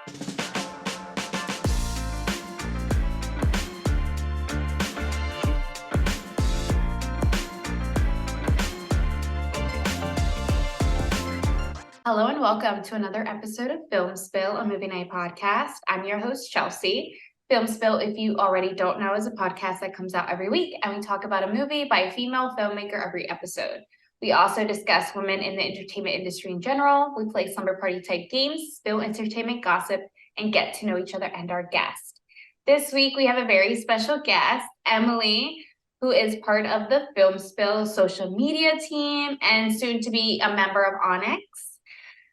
Hello and welcome to another episode of Film Spill, a movie night podcast. I'm your host, Chelsea. Film Spill, if you already don't know, is a podcast that comes out every week, and we talk about a movie by a female filmmaker every episode. We also discuss women in the entertainment industry in general. We play slumber party type games, spill entertainment gossip, and get to know each other and our guest. This week, we have a very special guest, Emily, who is part of the Film Spill social media team and soon to be a member of Onyx.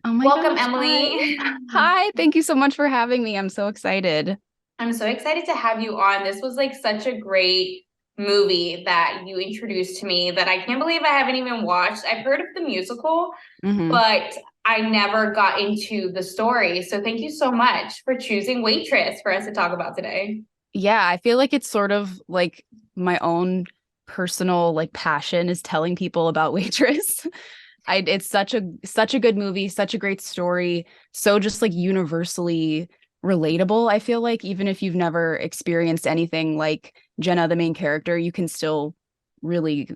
Oh my Welcome, gosh, Emily. Hi, thank you so much for having me. I'm so excited. I'm so excited to have you on. This was like such a great movie that you introduced to me that I can't believe I haven't even watched. I've heard of the musical, but I never got into the story. So thank you so much for choosing Waitress for us to talk about today. Yeah, I feel like it's sort of like my own personal like passion is telling people about Waitress. It's such a good movie, such a great story, so just like universally relatable. I feel like even if you've never experienced anything like Jenna, the main character, you can still really,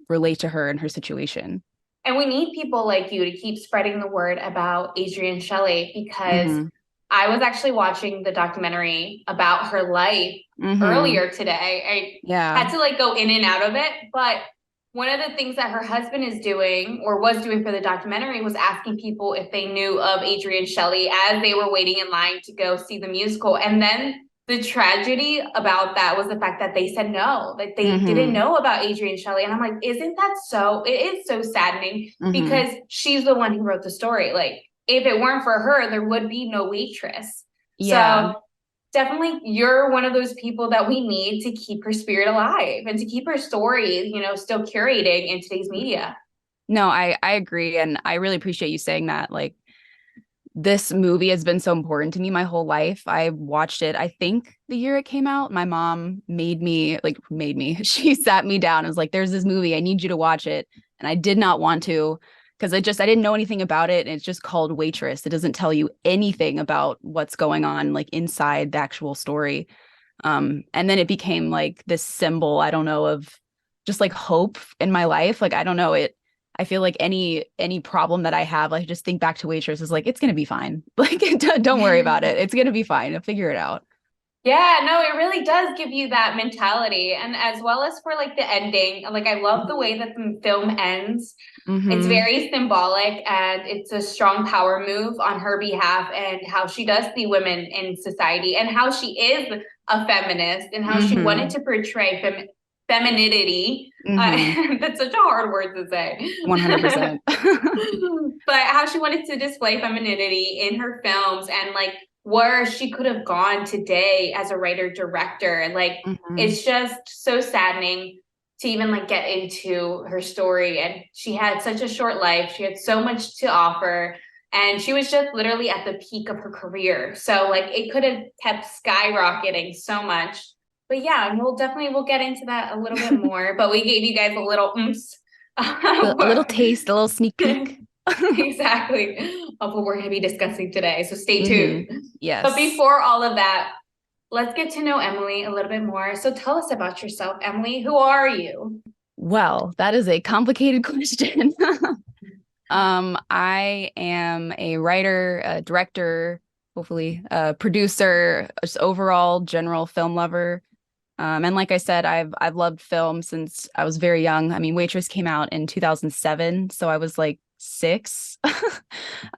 relate to her and her situation. And we need people like you to keep spreading the word about Adrienne Shelly because I was actually watching the documentary about her life earlier today. I had to like go in and out of it, but one of the things that her husband is doing or was doing for the documentary was asking people if they knew of Adrienne Shelly as they were waiting in line to go see the musical. And then the tragedy about that was the fact that they said no, that they didn't know about Adrienne Shelly. And I'm like, isn't that so? It is so saddening because she's the one who wrote the story. Like, if it weren't for her, there would be no Waitress. Yeah. So definitely you're one of those people that we need to keep her spirit alive and to keep her story, still curating in today's media. No, I agree. And I really appreciate you saying that. Like, this movie has been so important to me my whole life. I watched it, I think the year it came out. My mom made me. She sat me down and was like, there's this movie, I need you to watch it. And I did not want to because I didn't know anything about it. And it's just called Waitress. It doesn't tell you anything about what's going on like inside the actual story. And then it became like this symbol, I don't know, of just like hope in my life. Like, I don't know, I feel like any problem that I have, I just think back to Waitress is like, it's going to be fine. Like, don't worry about it. It's going to be fine. I'll figure it out. Yeah, no, it really does give you that mentality. And as well as for like the ending, like I love the way that the film ends. It's very symbolic and it's a strong power move on her behalf and how she does see women in society and how she is a feminist and how she wanted to portray femininity. That's such a hard word to say. 100%. But how she wanted to display femininity in her films and like where she could have gone today as a writer director. And like, it's just so saddening to even like get into her story. And she had such a short life. She had so much to offer. And she was just literally at the peak of her career. So like it could have kept skyrocketing so much. But yeah, we'll get into that a little bit more. But we gave you guys a little a little taste, a little sneak peek. Exactly of what we're going to be discussing today. So stay tuned. Yes. But before all of that, let's get to know Emily a little bit more. So tell us about yourself, Emily. Who are you? Well, that is a complicated question. I am a writer, a director, hopefully a producer, just overall general film lover. And like I said, I've loved film since I was very young. I mean, Waitress came out in 2007, so I was like 6.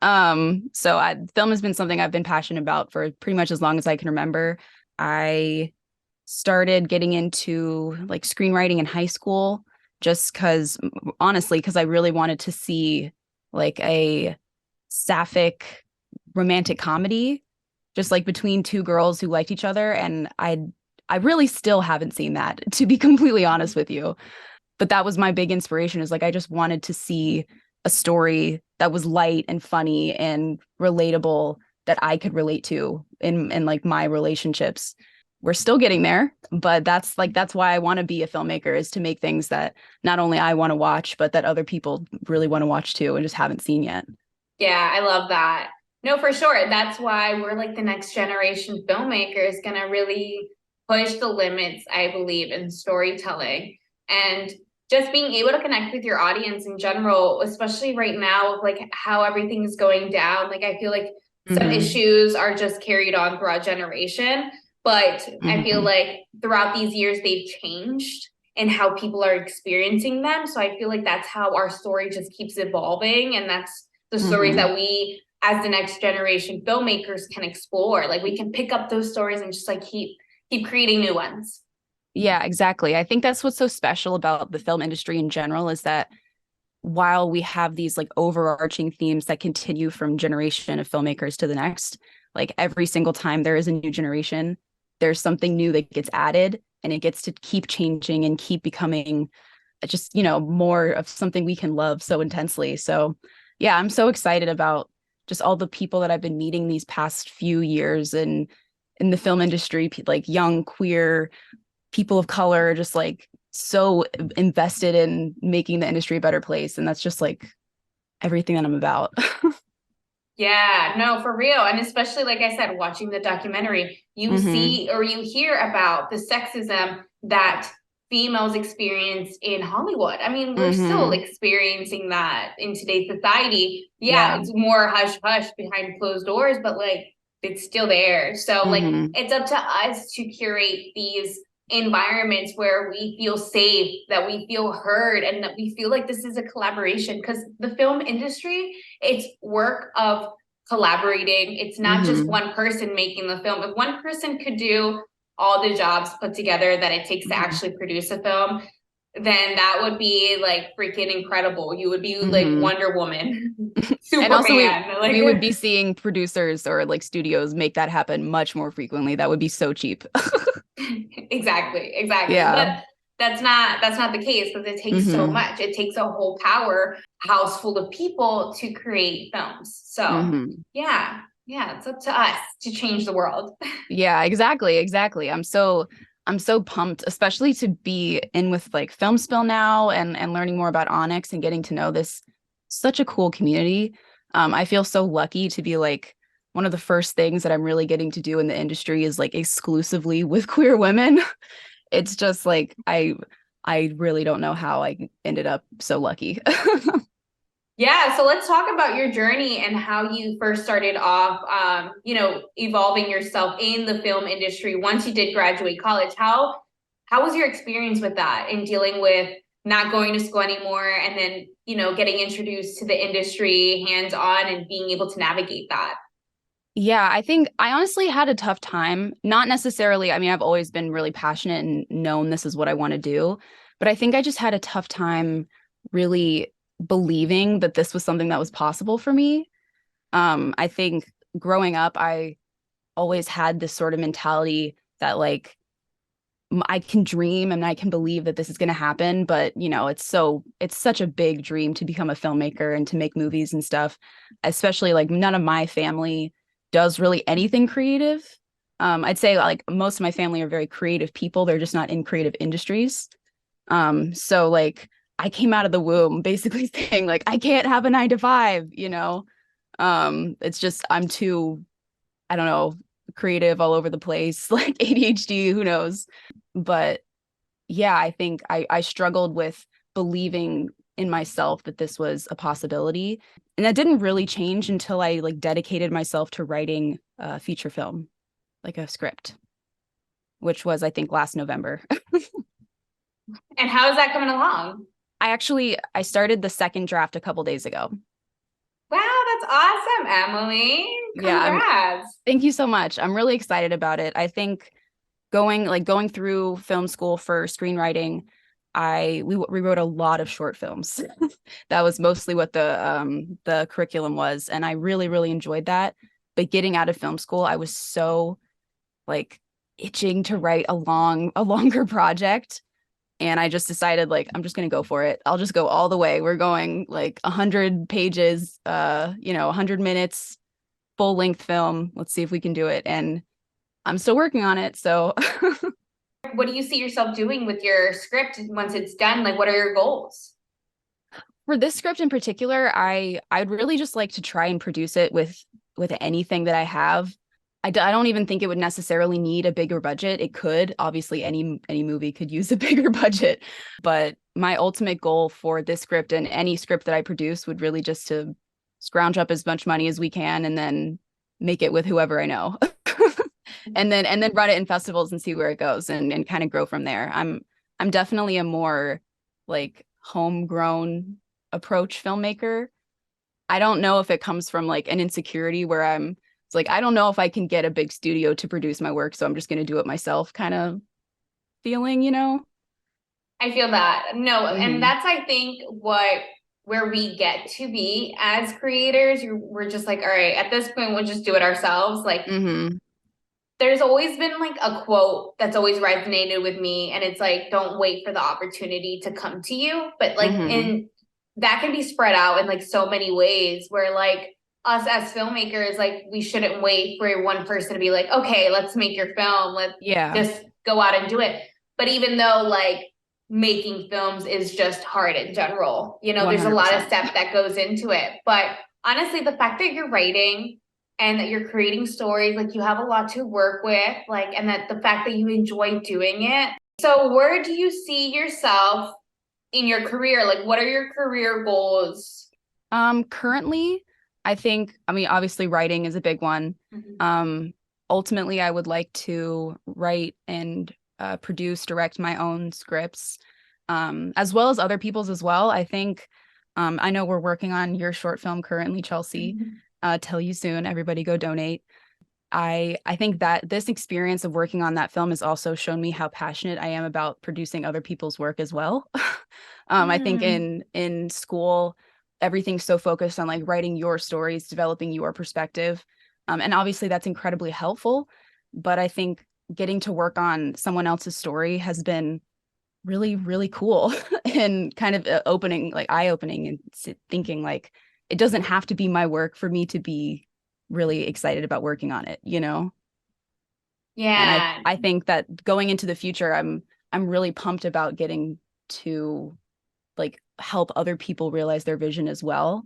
Film has been something I've been passionate about for pretty much as long as I can remember. I started getting into like screenwriting in high school just because I really wanted to see like a sapphic romantic comedy just like between two girls who liked each other. And I really still haven't seen that, to be completely honest with you. But that was my big inspiration, is like I just wanted to see a story that was light and funny and relatable that I could relate to in like my relationships. We're still getting there, but that's why I want to be a filmmaker, is to make things that not only I want to watch, but that other people really want to watch too and just haven't seen yet. Yeah, I love that. No, for sure. That's why we're like the next generation filmmakers gonna really push the limits, I believe, in storytelling. And just being able to connect with your audience in general, especially right now, like how everything is going down. Like I feel like some issues are just carried on throughout generation, but I feel like throughout these years they've changed and how people are experiencing them. So I feel like that's how our story just keeps evolving, and that's the stories that we as the next generation filmmakers can explore. Like we can pick up those stories and just like keep creating new ones. Yeah, exactly. I think that's what's so special about the film industry in general is that while we have these like overarching themes that continue from generation of filmmakers to the next, like every single time there is a new generation, there's something new that gets added and it gets to keep changing and keep becoming just, more of something we can love so intensely. So yeah, I'm so excited about just all the people that I've been meeting these past few years and in the film industry, like young, queer, people of color, just like so invested in making the industry a better place. And that's just like everything that I'm about. Yeah, no, for real. And especially, like I said, watching the documentary, you see or you hear about the sexism that females experience in Hollywood. I mean, we're still experiencing that in today's society. Yeah, it's more hush hush behind closed doors, but like it's still there. So, like, it's up to us to curate these environments where we feel safe, that we feel heard, and that we feel like this is a collaboration. Because the film industry, it's work of collaborating. It's not just one person making the film. If one person could do all the jobs put together that it takes to actually produce a film, then that would be like freaking incredible. You would be like Wonder Woman, Superman. And also we would be seeing producers or like studios make that happen much more frequently. That would be so cheap. Exactly. Yeah. But that's not the case, because it takes so much. It takes a whole power house full of people to create films. So yeah, it's up to us to change the world. Yeah, exactly. I'm so pumped, especially to be in with like Film Spill now and learning more about Onyx and getting to know this such a cool community. I feel so lucky to be like one of the first things that I'm really getting to do in the industry is like exclusively with queer women. It's just like I really don't know how I ended up so lucky. Yeah, so let's talk about your journey and how you first started off, evolving yourself in the film industry once you did graduate college. How was your experience with that and dealing with not going to school anymore and then, getting introduced to the industry hands on and being able to navigate that? Yeah, I think I honestly had a tough time. Not necessarily, I mean, I've always been really passionate and known this is what I want to do, but I think I just had a tough time really believing that this was something that was possible for me. I think growing up, I always had this sort of mentality that like I can dream and I can believe that this is going to happen, but it's such a big dream to become a filmmaker and to make movies and stuff, especially like none of my family does really anything creative. I'd say like most of my family are very creative people. They're just not in creative industries. So like I came out of the womb basically saying like I can't have a 9 to 5, it's just I'm too, I don't know, creative all over the place, like ADHD, who knows. But yeah, I think I struggled with believing in myself that this was a possibility. And that didn't really change until I like dedicated myself to writing a feature film, like a script, which was I think last November. And how is that coming along? I started the second draft a couple days ago. Wow, that's awesome, Emily. Congrats. Yeah, thank you so much. I'm really excited about it. I think going through film school for screenwriting, we wrote a lot of short films. That was mostly what the curriculum was, and I really, really enjoyed that. But getting out of film school, I was so like itching to write a longer project. And I just decided like I'm just gonna go for it. I'll just go all the way. We're going like 100 pages, 100 minutes, full length film. Let's see if we can do it. And I'm still working on it. So what do you see yourself doing with your script once it's done? Like, what are your goals? For this script in particular, I'd really just like to try and produce it with with anything that I have. I don't even think it would necessarily need a bigger budget. It could. Obviously, any movie could use a bigger budget. But my ultimate goal for this script and any script that I produce would really just to scrounge up as much money as we can and then make it with whoever I know. and then run it in festivals and see where it goes and kind of grow from there. I'm definitely a more like homegrown approach filmmaker. I don't know if it comes from like an insecurity where it's like, I don't know if I can get a big studio to produce my work, so I'm just going to do it myself kind of feeling, you know? I feel that. No, and that's, I think, where we get to be as creators. We're just like, all right, at this point, we'll just do it ourselves. Like, there's always been like a quote that's always resonated with me, and it's like, don't wait for the opportunity to come to you. But like, in that can be spread out in like so many ways where like us as filmmakers, like we shouldn't wait for one person to be like, okay, let's make your film. Let's just go out and do it. But even though like making films is just hard in general, you know, 100%. There's a lot of steps that goes into it. But honestly, the fact that you're writing and that you're creating stories, like you have a lot to work with, like, and that the fact that you enjoy doing it. So where do you see yourself in your career? Like, what are your career goals? Currently, I think, I mean, obviously writing is a big one. Ultimately, I would like to write and produce, direct my own scripts, as well as other people's as well. I think, I know we're working on your short film currently, Chelsea. Tell you soon, everybody go donate. I think that this experience of working on that film has also shown me how passionate I am about producing other people's work as well. I think in school, everything's so focused on like writing your stories, developing your perspective. And obviously that's incredibly helpful. But I think getting to work on someone else's story has been really, really cool and kind of eye-opening and thinking like, it doesn't have to be my work for me to be really excited about working on it, you know? Yeah. And I think that going into the future, I'm really pumped about getting to like help other people realize their vision as well.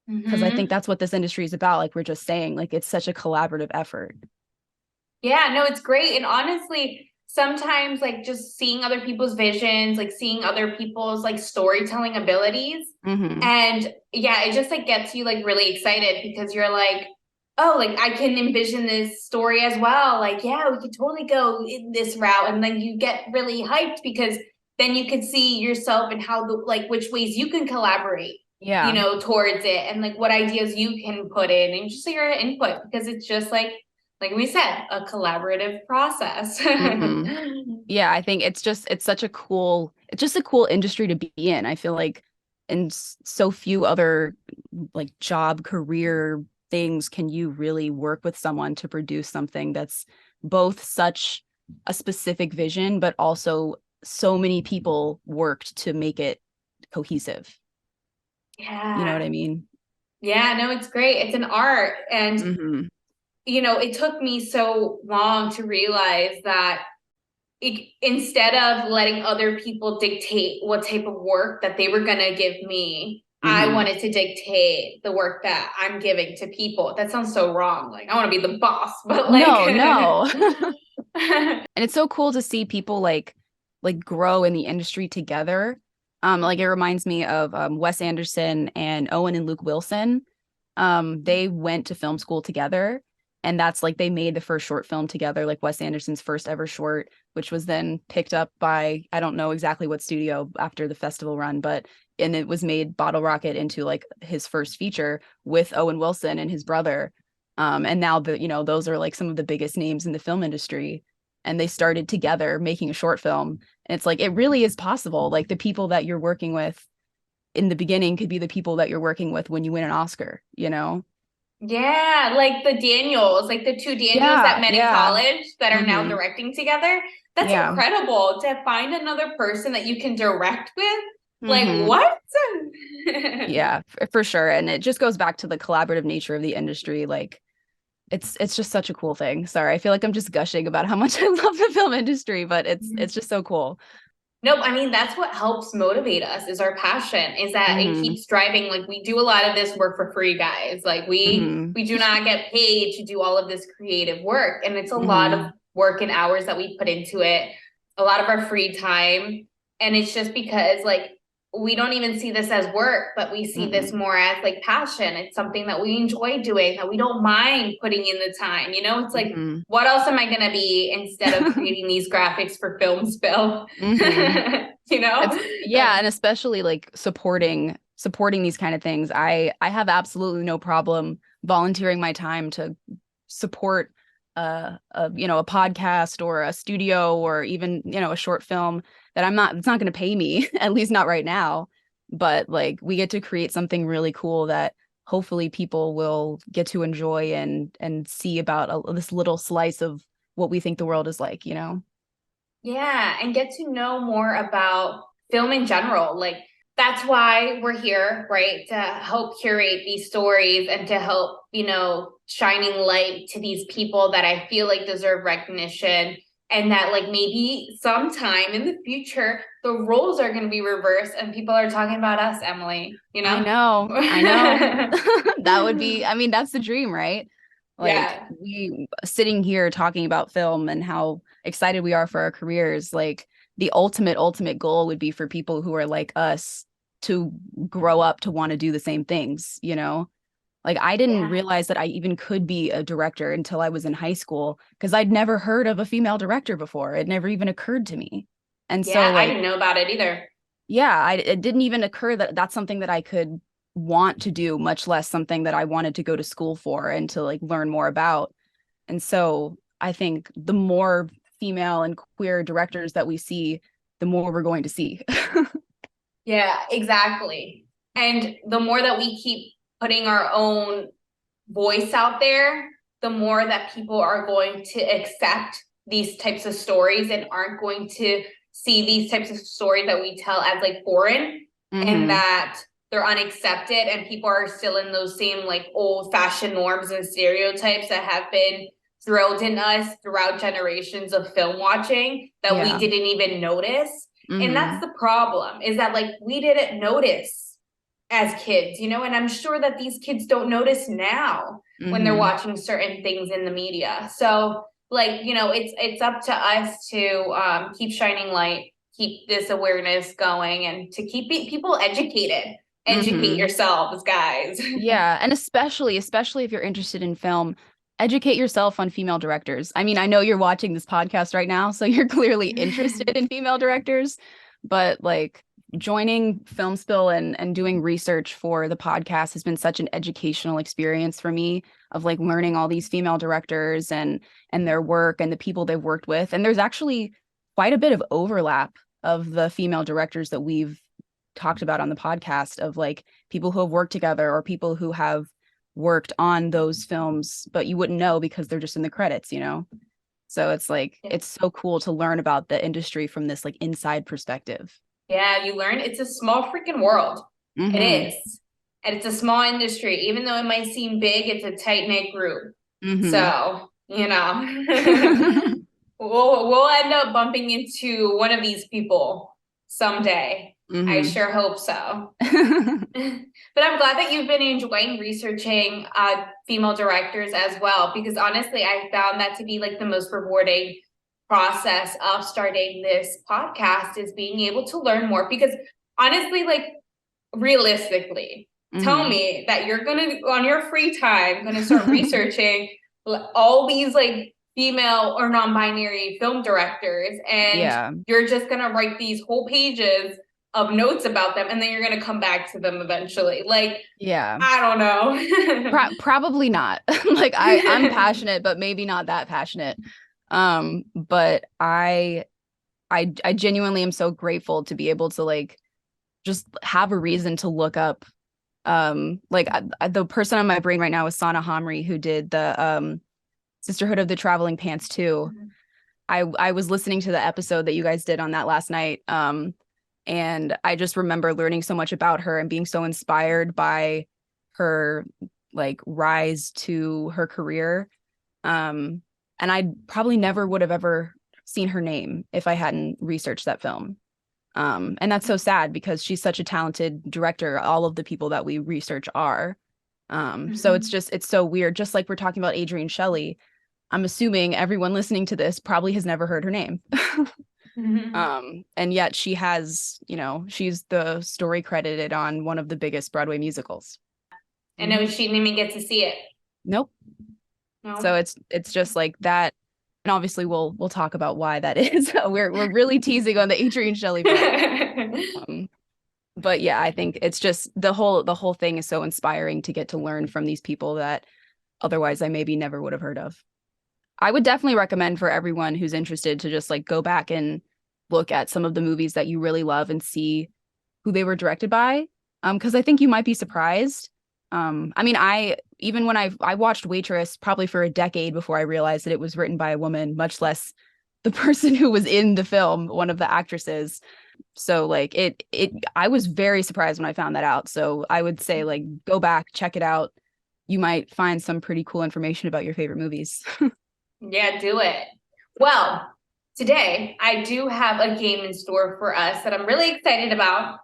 Because I think that's what this industry is about. Like we're just saying, like it's such a collaborative effort. Yeah, no, it's great. And honestly, sometimes like just seeing other people's visions, like seeing other people's like storytelling abilities. And yeah, it just like gets you like really excited because you're like, oh, like I can envision this story as well. Like, yeah, we could totally go in this route. And then you get really hyped because then you can see yourself and how like which ways you can collaborate, you know, towards it and like what ideas you can put in and just your input because it's just like we said, a collaborative process. Yeah, I think it's such a cool industry to be in. I feel like in so few other like job career things can you really work with someone to produce something that's both such a specific vision, but also so many people worked to make it cohesive. Yeah. You know what I mean? Yeah, no, it's great. It's an art. And you know, it took me so long to realize that instead of letting other people dictate what type of work that they were going to give me, I wanted to dictate the work that I'm giving to people. That sounds so wrong. Like, I want to be the boss, but like... No. And it's so cool to see people like grow in the industry together. Like it reminds me of Wes Anderson and Owen and Luke Wilson. They went to film school together. And that's like they made the first short film together, like Wes Anderson's first ever short, which was then picked up by, I don't know exactly what studio after the festival run, and it was made Bottle Rocket into like his first feature with Owen Wilson and his brother. And now those are like some of the biggest names in the film industry. And they started together making a short film. And it's like, it really is possible. Like the people that you're working with in the beginning could be the people that you're working with when you win an Oscar, you know? Yeah, like the Daniels, like the two Daniels that met in college that are now directing together. That's incredible to find another person that you can direct with. Like, what? Yeah, for sure. And it just goes back to the collaborative nature of the industry. Like, it's just such a cool thing. Sorry, I feel like I'm just gushing about how much I love the film industry, but it's just so cool. No, I mean, that's what helps motivate us is our passion, is that it keeps driving. Like, we do a lot of this work for free, guys. Like, we do not get paid to do all of this creative work. And it's a lot of work and hours that we put into it, a lot of our free time. And it's just because, like, we don't even see this as work, but we see this more as like passion. It's something that we enjoy doing, that we don't mind putting in the time. You know, it's like, what else am I going to be instead of creating these graphics for Film Spill? You know? Yeah. And especially like supporting these kind of things. I have absolutely no problem volunteering my time to support a podcast or a studio or even, a short film that it's not going to pay me, at least not right now. But like, we get to create something really cool that hopefully people will get to enjoy and see about this little slice of what we think the world is like, Yeah, and get to know more about film in general. Like, that's why we're here, right? To help curate these stories and to help, shining light to these people that I feel like deserve recognition, and that like maybe sometime in the future the roles are going to be reversed and people are talking about us, Emily, I know. That would be, I mean, that's the dream, right? Like, we sitting here talking about film and how excited we are for our careers. Like, the ultimate goal would be for people who are like us to grow up to want to do the same things, Like, I didn't realize that I even could be a director until I was in high school, because I'd never heard of a female director before. It never even occurred to me. And so, like, I didn't know about it either. Yeah, it didn't even occur that that's something that I could want to do, much less something that I wanted to go to school for and to like learn more about. And so I think the more female and queer directors that we see, the more we're going to see. Yeah, exactly. And the more that we keep putting our own voice out there, the more that people are going to accept these types of stories and aren't going to see these types of stories that we tell as like foreign, and that they're unaccepted, and people are still in those same like old fashioned norms and stereotypes that have been drilled in us throughout generations of film watching that we didn't even notice. And that's the problem, is that like we didn't notice as kids, and I'm sure that these kids don't notice now when they're watching certain things in the media. So like, it's up to us to keep shining light, keep this awareness going, and to keep people educated. Educate yourselves, guys. Yeah, and especially if you're interested in film, educate yourself on female directors. I mean, I know you're watching this podcast right now, so you're clearly interested in female directors, but like, joining Film Spill and doing research for the podcast has been such an educational experience for me, of like learning all these female directors and their work and the people they've worked with. And there's actually quite a bit of overlap of the female directors that we've talked about on the podcast, of like people who have worked together or people who have worked on those films, but you wouldn't know because they're just in the credits, So it's like, it's so cool to learn about the industry from this like inside perspective. Yeah, you learn it's a small freaking world. It is. And it's a small industry. Even though it might seem big, it's a tight-knit group. So, we'll end up bumping into one of these people someday. I sure hope so. But I'm glad that you've been enjoying researching female directors as well, because honestly, I found that to be like the most rewarding process of starting this podcast, is being able to learn more. Because honestly, like, realistically, tell me that you're gonna, on your free time, gonna start researching all these like female or non-binary film directors, and you're just gonna write these whole pages of notes about them, and then you're gonna come back to them eventually. Like, I don't know. Probably not. Like, I'm passionate, but maybe not that passionate. But I genuinely am so grateful to be able to like just have a reason to look up. Like, the person on my brain right now is Sana Hamri, who did the Sisterhood of the Traveling Pants 2. I was listening to the episode that you guys did on that last night. And I just remember learning so much about her and being so inspired by her like rise to her career. And I probably never would have ever seen her name if I hadn't researched that film. And that's so sad because she's such a talented director. All of the people that we research are. So it's so weird. Just like we're talking about Adrienne Shelly, I'm assuming everyone listening to this probably has never heard her name. And yet she has, she's the story credited on one of the biggest Broadway musicals. And no, she didn't even get to see it. Nope. No. So it's just like that. And obviously we'll talk about why that is. We're really teasing on the Adrienne Shelly part. But yeah, I think it's just the whole thing is so inspiring to get to learn from these people that otherwise I maybe never would have heard of. I would definitely recommend for everyone who's interested to just like go back and look at some of the movies that you really love and see who they were directed by. Because I think you might be surprised. I mean, even when I watched Waitress probably for a decade before I realized that it was written by a woman, much less the person who was in the film, one of the actresses. So like I was very surprised when I found that out. So I would say like go back, check it out. You might find some pretty cool information about your favorite movies. Yeah, do it. Well, today I do have a game in store for us that I'm really excited about.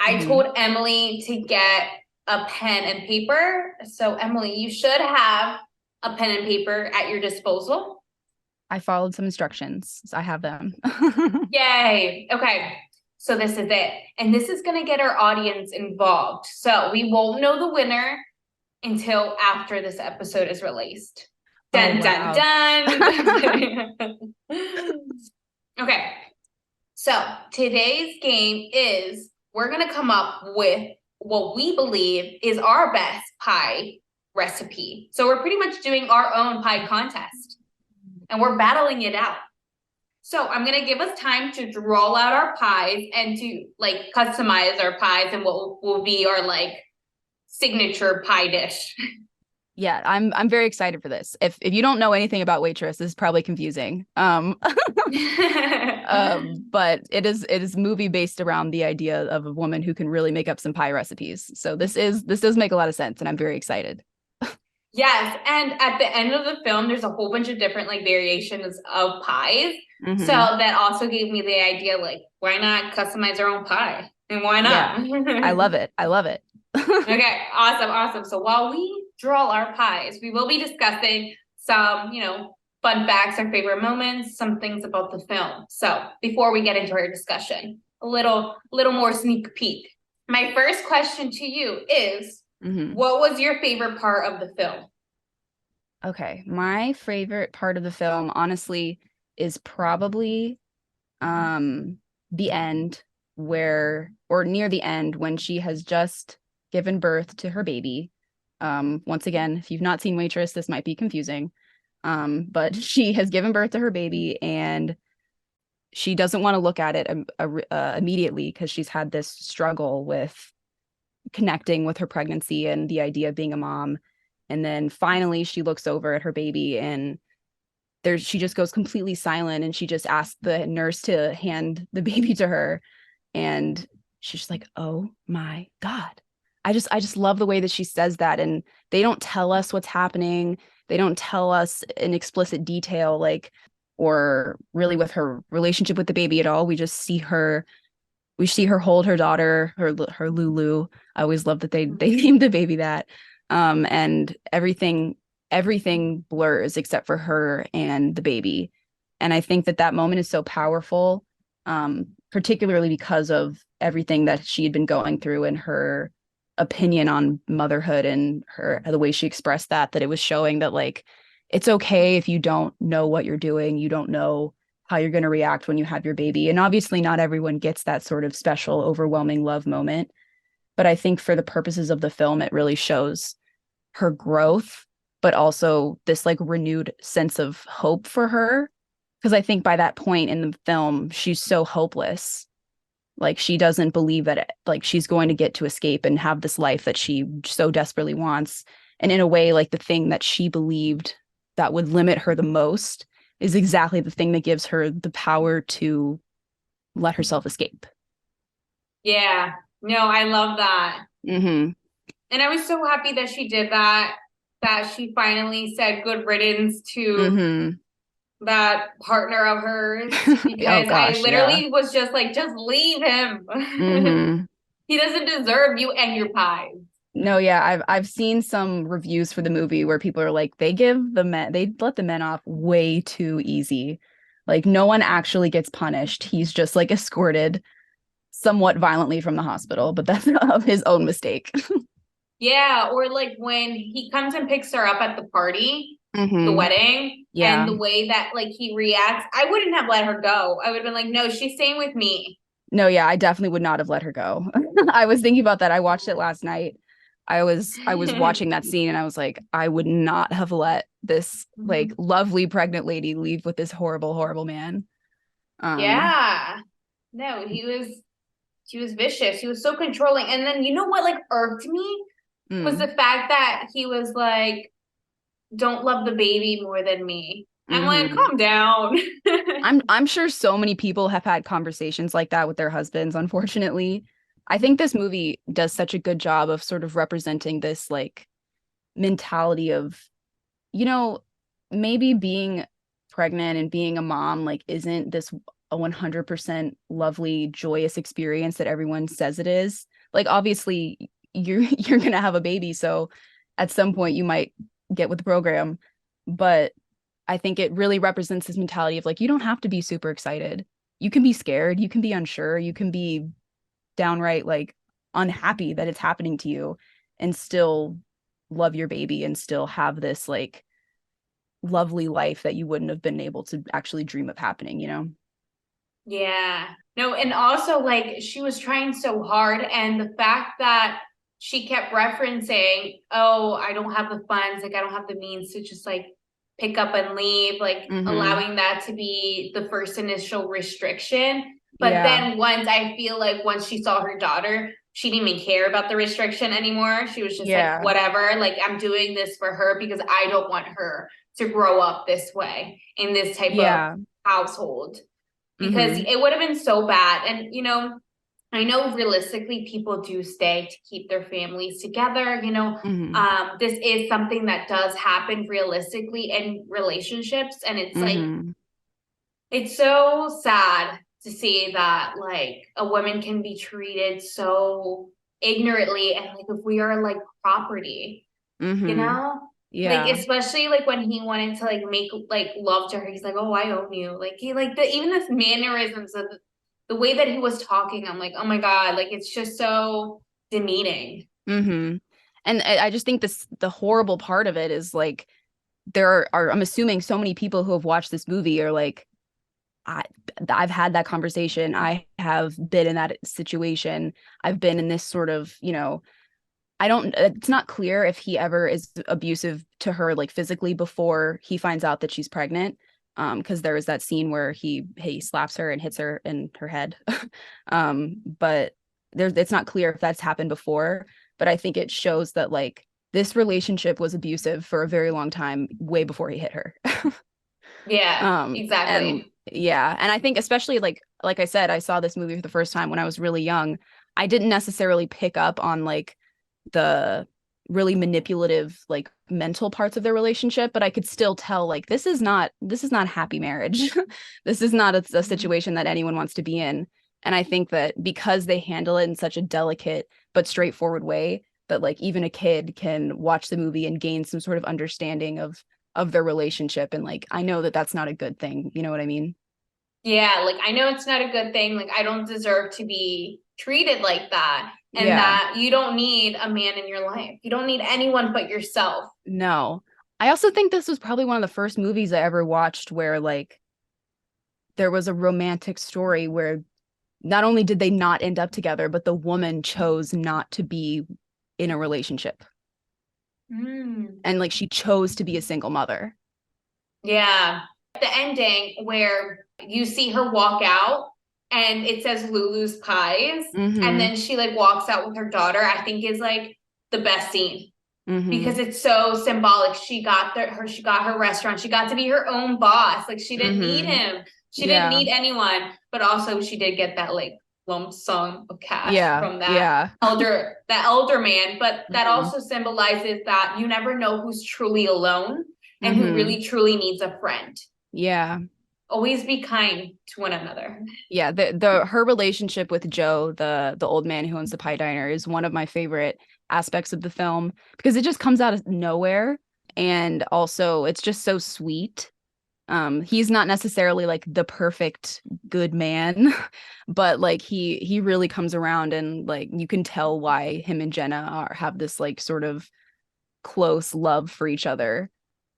I told Emily to get a pen and paper. So Emily, you should have a pen and paper at your disposal. I followed some instructions. So I have them. Yay. Okay. So this is it. And this is going to get our audience involved. So we won't know the winner until after this episode is released. Dun, dun, dun. Okay. So today's game is we're going to come up with what we believe is our best pie recipe. So we're pretty much doing our own pie contest and we're battling it out. So I'm going to give us time to draw out our pies and to like customize our pies and what will be our like signature pie dish. Yeah, I'm very excited for this. If you don't know anything about Waitress, this is probably confusing. But it is movie based around the idea of a woman who can really make up some pie recipes. So this does make a lot of sense, and I'm very excited. Yes, and at the end of the film, there's a whole bunch of different like variations of pies. So that also gave me the idea, like, why not customize our own pie? And why not? Yeah, I love it. Okay, awesome. So while we draw our pies, we will be discussing some, fun facts, our favorite moments, some things about the film. So before we get into our discussion, a little more sneak peek. My first question to you is, what was your favorite part of the film? Okay, my favorite part of the film, honestly, is probably the end or near the end when she has just given birth to her baby. Once again, if you've not seen Waitress, this might be confusing. But she has given birth to her baby and she doesn't want to look at it immediately because she's had this struggle with connecting with her pregnancy and the idea of being a mom. And then finally she looks over at her baby and she just goes completely silent and she just asks the nurse to hand the baby to her. And she's just like, oh my God. I just love the way that she says that. And they don't tell us what's happening. They don't tell us in explicit detail, like, or really with her relationship with the baby at all. We just see her hold her daughter, her Lulu. I always love that they named the baby that. And everything blurs except for her and the baby. And I think that moment is so powerful, particularly because of everything that she had been going through and her opinion on motherhood and the way she expressed that it was showing that like, it's okay if you don't know what you're doing. You don't know how you're going to react when you have your baby. And obviously not everyone gets that sort of special, overwhelming love moment. But I think for the purposes of the film, it really shows her growth, but also this like renewed sense of hope for her. Because I think by that point in the film, she's so hopeless. Like she doesn't believe that like she's going to get to escape and have this life that she so desperately wants. And in a way, like the thing that she believed that would limit her the most is exactly the thing that gives her the power to let herself escape. Yeah, no, I love that. And I was so happy that she did that she finally said good riddance to that partner of hers Oh because I gosh, yeah. literally was just like, just leave him. Mm-hmm. He doesn't deserve you and your pies. No, yeah, I've seen some reviews for the movie where people are like they let the men off way too easy. Like no one actually gets punished. He's just like escorted somewhat violently from the hospital, but that's of his own mistake. Yeah, or like when he comes and picks her up at the party, the Mm-hmm. wedding, and Yeah. the way that like he reacts, I wouldn't have let her go. I would have been like, no, she's staying with me. No, yeah, I definitely would not have let her go. I was thinking about that. I watched it last night. I was watching that scene and I was like, I would not have let this like lovely pregnant lady leave with this horrible, horrible man. Um, Yeah. No, he was vicious. He was so controlling. And then you know what like irked me was the mm, fact that he was like, don't love the baby more than me. I'm like, hmm calm down. I'm sure so many people have had conversations like that with their husbands, unfortunately. I think this movie does such a good job of sort of representing this like mentality of, you know, maybe being pregnant and being a mom like isn't this a 100% lovely, joyous experience that everyone says it is. Like obviously you're going to have a baby, so at some point you might get with the program, but I think it really represents this mentality of like you don't have to be super excited. You can be scared, you can be unsure, you can be downright like unhappy that it's happening to you and still love your baby and still have this like lovely life that you wouldn't have been able to actually dream of happening, you know? Yeah. No, and also like she was trying so hard and the fact that she kept referencing, oh, I don't have the funds, like I don't have the means to just like pick up and leave, like Mm-hmm. allowing that to be the first initial restriction. But Yeah. then once I feel like once she saw her daughter, she didn't even care about the restriction anymore. She was just like, Yeah. whatever, like I'm doing this for her because I don't want her to grow up this way in this type of Yeah. household because Mm-hmm. it would have been so bad. And, you know, I know realistically people do stay to keep their families together. You know, Mm-hmm. this is something that does happen realistically in relationships. And it's like, Mm-hmm. it's so sad to see that like a woman can be treated so ignorantly and like if we are like property, you Mm-hmm. know? Like Yeah. especially like when he wanted to like make like love to her, he's like, "Oh, I own you." Like he like the even this mannerisms of the way that he was talking, I'm like, "Oh my God!" Like it's just so demeaning. Mm-hmm. And I just think this the horrible part of it is like there are I'm assuming so many people who have watched this movie are like I I've had that conversation. I have been in that situation. I've been in this sort of, you know, I don't it's not clear if he ever is abusive to her like physically before he finds out that she's pregnant. Because there was that scene where he slaps her and hits her in her head. But there's it's not clear if that's happened before, but I think it shows that like this relationship was abusive for a very long time, way before he hit her. Yeah, And exactly. yeah, and I think especially like I said, I saw this movie for the first time when I was really young. I didn't necessarily pick up on like the really manipulative like mental parts of their relationship, but I could still tell like this is not happy marriage. This is not a situation that anyone wants to be in. And I think that because they handle it in such a delicate but straightforward way, that like even a kid can watch the movie and gain some sort of understanding of their relationship. And like I know that that's not a good thing, you know what I mean? Yeah, like I know it's not a good thing. Like I don't deserve to be treated like that. And Yeah. that you don't need a man in your life. You don't need anyone but yourself. No. I also think this was probably one of the first movies I ever watched where like there was a romantic story where not only did they not end up together, but the woman chose not to be in a relationship. Mm. And like she chose to be a single mother. Yeah. The ending where you see her walk out and it says Lulu's Pies, and Mm-hmm. then she like walks out with her daughter, I think is like the best scene because Mm-hmm. it's so symbolic. She got her restaurant. She got to be her own boss. Like she didn't need Mm-hmm. him. She didn't Yeah. need anyone, but also she did get that like lump sum of cash Yeah. from Yeah. that elder man, but that Mm-hmm. also symbolizes that you never know who's truly alone and who Mm-hmm. really truly needs a friend. Yeah. Always be kind to one another. Yeah, the her relationship with Joe, the old man who owns the pie diner, is one of my favorite aspects of the film because it just comes out of nowhere, and also it's just so sweet. He's not necessarily like the perfect good man, but like he really comes around, and like you can tell why him and Jenna have this like sort of close love for each other.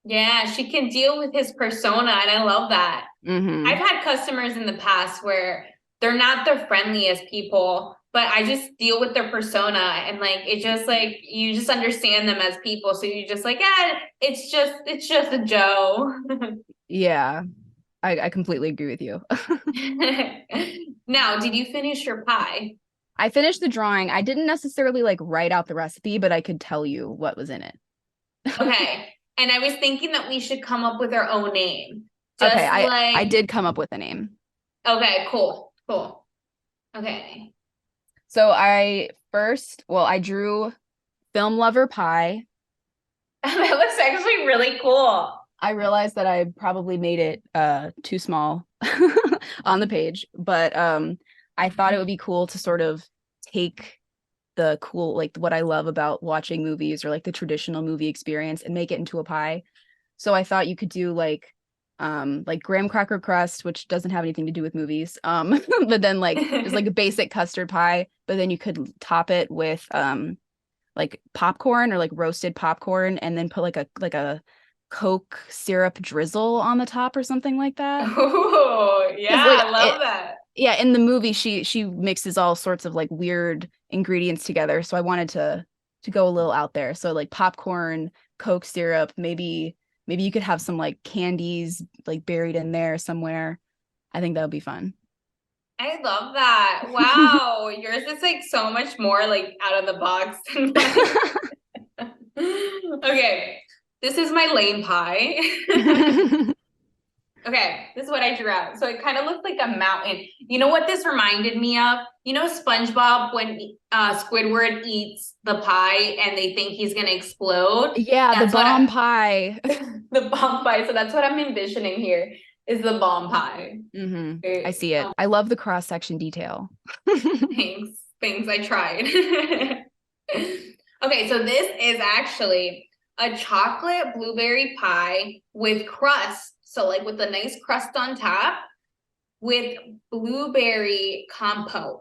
Yeah, she can deal with his persona, and I love that. I've had customers in the past where they're not the friendliest people, but I just deal with their persona, and like it just like you just understand them as people. So you just like, yeah, it's just a Joe. Yeah, I completely agree with you. Now, did you finish your pie? I finished the drawing. I didn't necessarily like write out the recipe, but I could tell you what was in it. Okay. And I was thinking that we should come up with our own name. Okay, Just I like, did come up with a name. okay, cool, cool. Okay. So I drew Film Lover Pie. That looks actually really cool. I realized that I probably made it too small on the page, but I thought it would be cool to sort of take the cool like what I love about watching movies or like the traditional movie experience and make it into a pie. So I thought you could do like graham cracker crust, which doesn't have anything to do with movies. But then like just like a basic custard pie, but then you could top it with like popcorn or like roasted popcorn and then put like a Coke syrup drizzle on the top or something like that. Oh, yeah, Because like I love that. yeah, in the movie she mixes all sorts of like weird ingredients together. So I wanted to go a little out there. So like popcorn, Coke syrup, maybe you could have some like candies like buried in there somewhere. I think that would be fun. I love that. Wow, yours is like so much more like out of the box than mine. Okay, this is my lane pie. Okay, this is what I drew out. So it kind of looked like a mountain. You know what this reminded me of? You know SpongeBob when Squidward eats the pie and they think he's gonna explode? Yeah, the That's what bomb pie. the bomb pie. So that's what I'm envisioning here is the bomb pie. I Okay, see it. I love the cross section detail. thanks. Thanks, I tried. Okay, so this is actually a chocolate blueberry pie with crust. So like with a nice crust on top with blueberry compote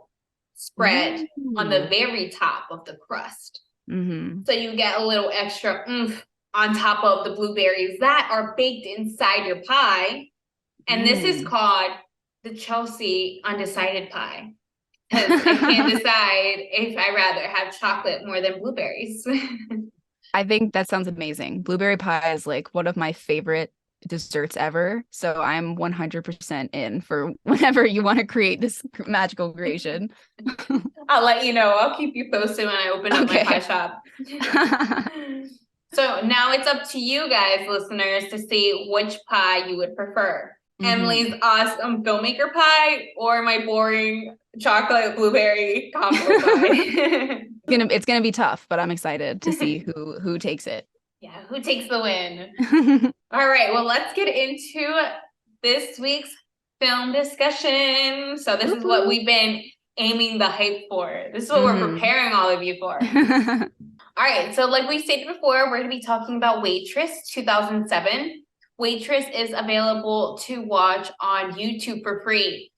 spread on the very top of the crust. So you get a little extra oomph on top of the blueberries that are baked inside your pie. And this is called the Chelsea undecided pie. Because I can't decide if I rather have chocolate more than blueberries. I think that sounds amazing. Blueberry pie is like one of my favorite desserts ever. So I'm 100% in for whenever you want to create this magical creation. I'll let you know. I'll keep you posted when I open up my pie shop. So now it's up to you guys, listeners, to see which pie you would prefer. Emily's awesome filmmaker pie or my boring chocolate blueberry combo pie. It's gonna be tough, but I'm excited to see who takes it. Yeah, who takes the win? All right, well, let's get into this week's film discussion. So this is what we've been aiming the hype for. This is what we're preparing all of you for. All right, so like we stated before, we're going to be talking about Waitress 2007. Waitress is available to watch on YouTube for free.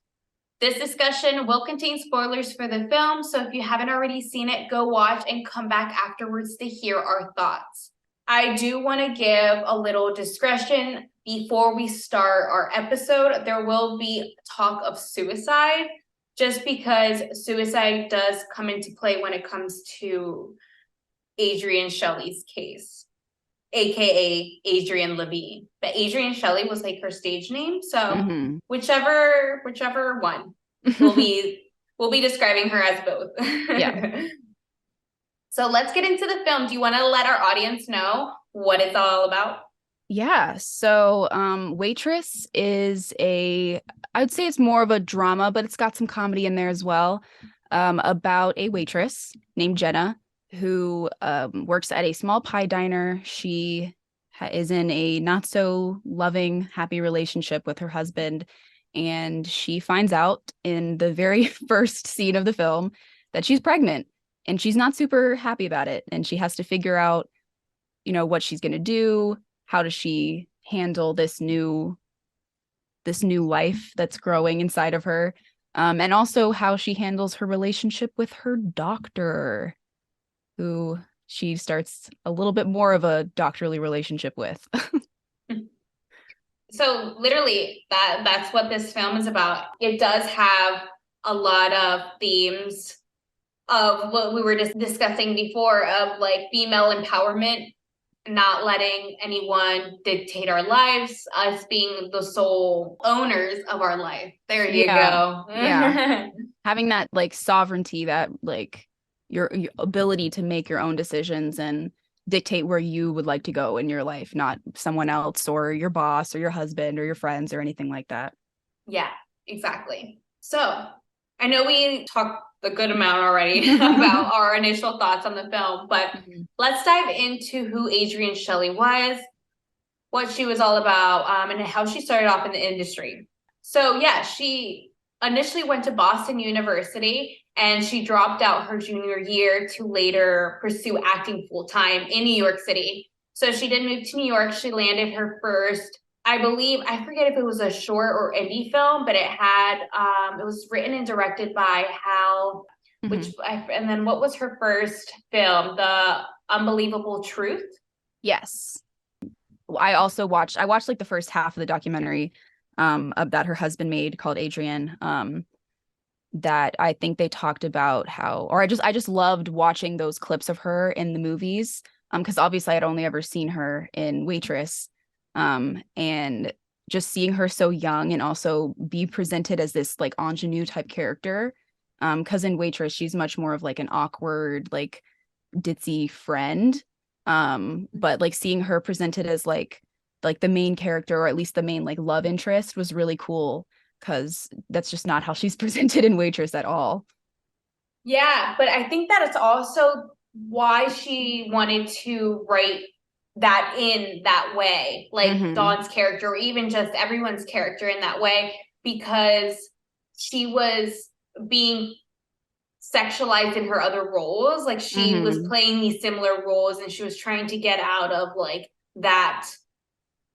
This discussion will contain spoilers for the film, so if you haven't already seen it, go watch and come back afterwards to hear our thoughts. I do want to give a little discretion before we start our episode. There will be talk of suicide, just because suicide does come into play when it comes to Adrienne Shelly's case, aka Adrienne Levine. But Adrienne Shelly was like her stage name, so whichever one we'll be describing her as both. Yeah. So let's get into the film. Do you want to let our audience know what it's all about? Yeah. So Waitress is I would say it's more of a drama, but it's got some comedy in there as well. About a waitress named Jenna who works at a small pie diner. She is in a not so loving, happy relationship with her husband. And she finds out in the very first scene of the film that she's pregnant, and she's not super happy about it. And she has to figure out, what she's going to do. How does she handle this new life that's growing inside of her? And also how she handles her relationship with her doctor, who she starts a little bit more of a doctorly relationship with. So literally that's what this film is about. It does have a lot of themes of what we were just discussing before, of like female empowerment, not letting anyone dictate our lives, us being the sole owners of our life. There you go. Yeah. Having that like sovereignty, that like your ability to make your own decisions and dictate where you would like to go in your life, not someone else or your boss or your husband or your friends or anything like that. Yeah, exactly. So I know we talked a good amount already about our initial thoughts on the film, but let's dive into who Adrienne Shelly was, what she was all about, and how she started off in the industry. So yeah, she initially went to Boston University, and she dropped out her junior year to later pursue acting full-time in New York City. So she did move to New York. She landed her first, I believe, I forget if it was a short or indie film, but it was written and directed by Hal, and then what was her first film? The Unbelievable Truth? Yes. I watched like the first half of the documentary that her husband made called Adrienne, that I think they talked about how, or I just loved watching those clips of her in the movies, because obviously I'd only ever seen her in Waitress, and just seeing her so young and also be presented as this like ingenue type character, because in Waitress she's much more of like an awkward, like ditzy friend, but like seeing her presented as like the main character, or at least the main like love interest, was really cool, because that's just not how she's presented in Waitress at all. Yeah, but I think that it's also why she wanted to write that in that way, like Dawn's character, or even just everyone's character in that way, because she was being sexualized in her other roles. Like she was playing these similar roles, and she was trying to get out of like that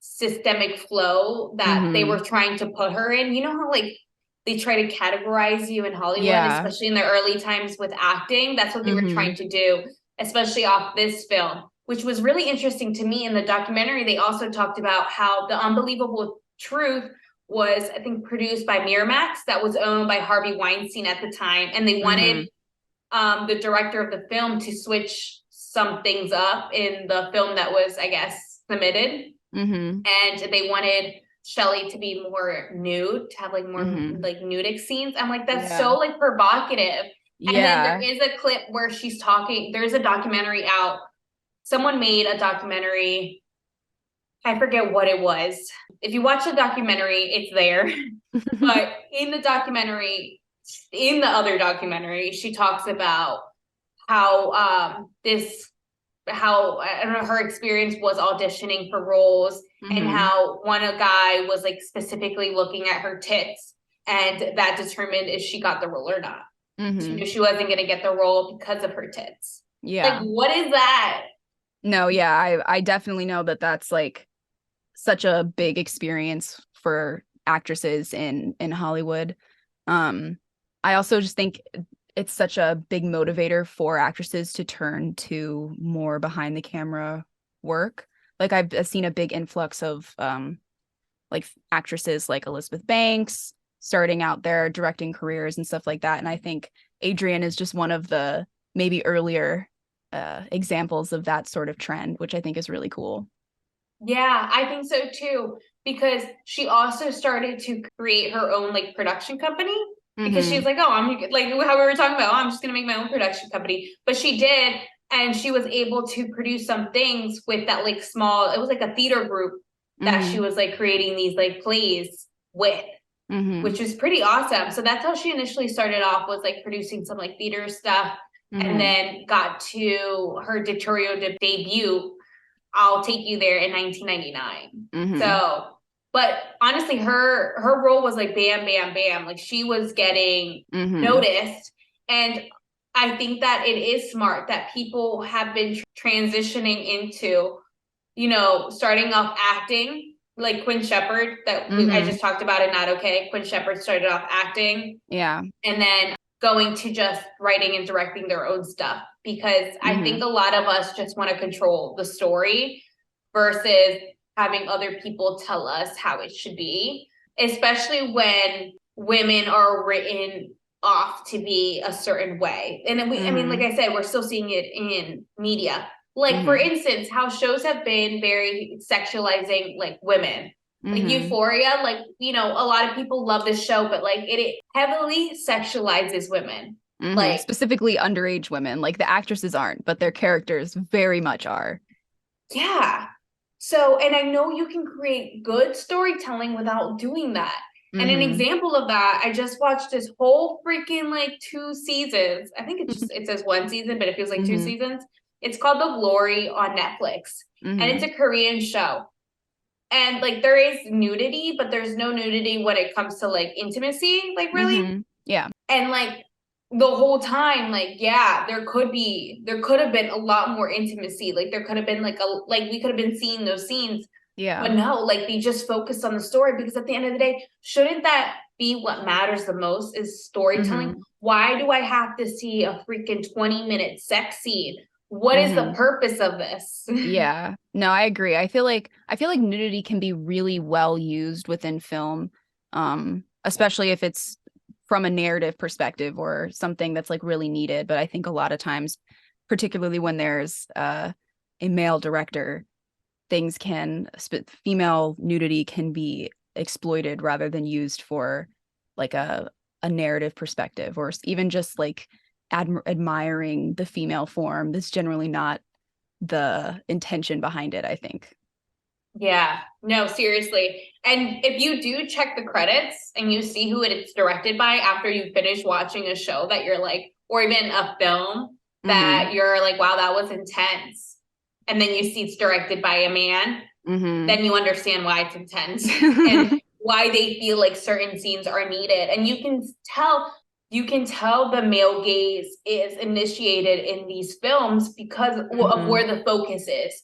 systemic flow that they were trying to put her in. You know how like they try to categorize you in Hollywood, especially in the early times with acting? That's what they were trying to do, especially off this film, which was really interesting to me. In the documentary, they also talked about how The Unbelievable Truth was, I think, produced by Miramax, that was owned by Harvey Weinstein at the time. And they wanted the director of the film to switch some things up in the film that was, I guess, submitted. And they wanted Shelly to be more nude, to have like more like nudic scenes. I'm like, that's so like provocative. And then there is a clip where she's talking. There's a documentary out. Someone made a documentary. I forget what it was. If you watch the documentary, it's there. But in the documentary, in the other documentary, she talks about how I don't know, her experience was auditioning for roles, and how a guy was like specifically looking at her tits, and that determined if she got the role or not. She knew she wasn't going to get the role because of her tits. Like, what is that? No, I definitely know that that's like such a big experience for actresses in Hollywood. I also just think it's such a big motivator for actresses to turn to more behind the camera work. Like I've seen a big influx of like actresses like Elizabeth Banks starting out their directing careers and stuff like that. And I think Adrienne is just one of the maybe earlier examples of that sort of trend, which I think is really cool. Yeah, I think so too, because she also started to create her own like production company, because she's like, oh, I'm like how we were talking about, oh, I'm just gonna make my own production company. But she did, and she was able to produce some things with that like small, it was like a theater group that she was like creating these like plays with, which was pretty awesome. So that's how she initially started off, was like producing some like theater stuff, and then got to her directorial debut I'll take you there in 1999. So, but honestly, her role was like bam, bam, bam. Like she was getting noticed. And I think that it is smart that people have been transitioning into, you know, starting off acting, like Quinn Shepard that I just talked about in Not Okay. Quinn Shepard started off acting. Yeah. And then going to just writing and directing their own stuff, because I think a lot of us just want to control the story versus having other people tell us how it should be, especially when women are written off to be a certain way. And then I mean, like I said, we're still seeing it in media. Like, for instance, how shows have been very sexualizing, like, women. Like Euphoria, like, you know, a lot of people love this show, but like it heavily sexualizes women. Like specifically underage women. Like the actresses aren't, but their characters very much are. Yeah. So, and I know you can create good storytelling without doing that. And an example of that, I just watched this whole freaking like 2 seasons. I think it says 1 season, but it feels like 2 seasons. It's called The Glory on Netflix. And it's a Korean show. And like there is nudity, but there's no nudity when it comes to like intimacy, like really. Yeah. And like the whole time, like, yeah, there could have been a lot more intimacy. Like there could have been like we could have been seeing those scenes. Yeah. But no, like they just focused on the story, because at the end of the day, shouldn't that be what matters the most, is storytelling? Why do I have to see a freaking 20-minute sex scene? What is the purpose of this? Yeah. No, I agree. I feel like nudity can be really well used within film, especially if it's from a narrative perspective or something that's like really needed. But I think a lot of times, particularly when there's a male director, female nudity can be exploited rather than used for like a narrative perspective, or even just like admiring the female form. That's generally not the intention behind it, I think. Yeah, no, seriously. And if you do check the credits and you see who it's directed by after you finish watching a show that you're like, or even a film that you're like, wow, that was intense. And then you see it's directed by a man, then you understand why it's intense and why they feel like certain scenes are needed. And you can tell the male gaze is initiated in these films because of where the focus is.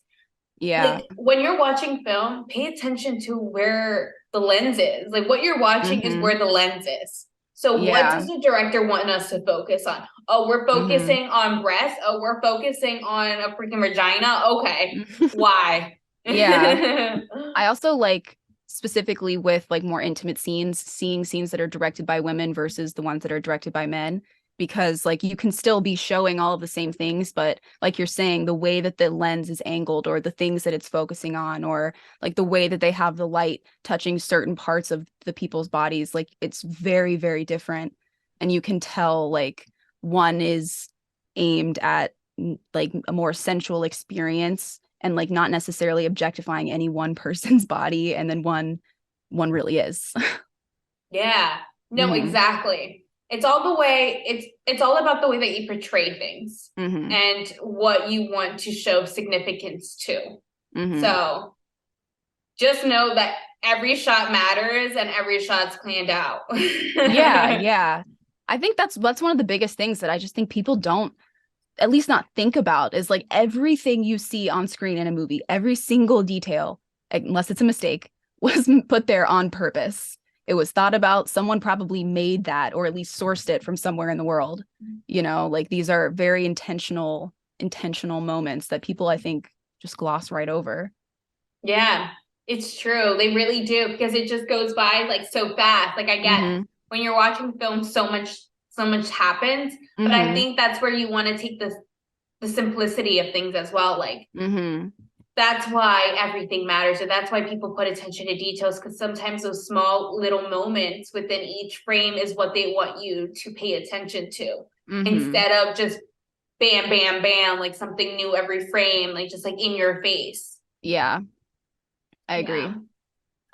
Yeah. Like when you're watching film, pay attention to where the lens is. Like what you're watching is where the lens is. So what does the director want us to focus on? Oh, we're focusing on breasts. Oh, we're focusing on a freaking vagina. Okay. Why? Yeah. I also like, specifically with like more intimate scenes, seeing scenes that are directed by women versus the ones that are directed by men, because like you can still be showing all of the same things, but like you're saying, the way that the lens is angled or the things that it's focusing on, or like the way that they have the light touching certain parts of the people's bodies, like it's very, very different. And you can tell like one is aimed at like a more sensual experience and like not necessarily objectifying any one person's body, and then one really is. Yeah. No, exactly. It's all the way, it's all about the way that you portray things and what you want to show significance to. So just know that every shot matters and every shot's planned out. Yeah. I think that's one of the biggest things that I just think people don't at least not think about, is like everything you see on screen in a movie, every single detail, unless it's a mistake, was put there on purpose. It was thought about. Someone probably made that, or at least sourced it from somewhere in the world. You know, like these are very intentional moments that people, I think, just gloss right over. Yeah, it's true. They really do, because it just goes by like so fast. Like I get when you're watching film, so much happens, but I think that's where you want to take the simplicity of things as well. Like that's why everything matters, and that's why people put attention to details, because sometimes those small little moments within each frame is what they want you to pay attention to, instead of just bam, bam, bam, like something new every frame, like just like in your face. Yeah, I agree.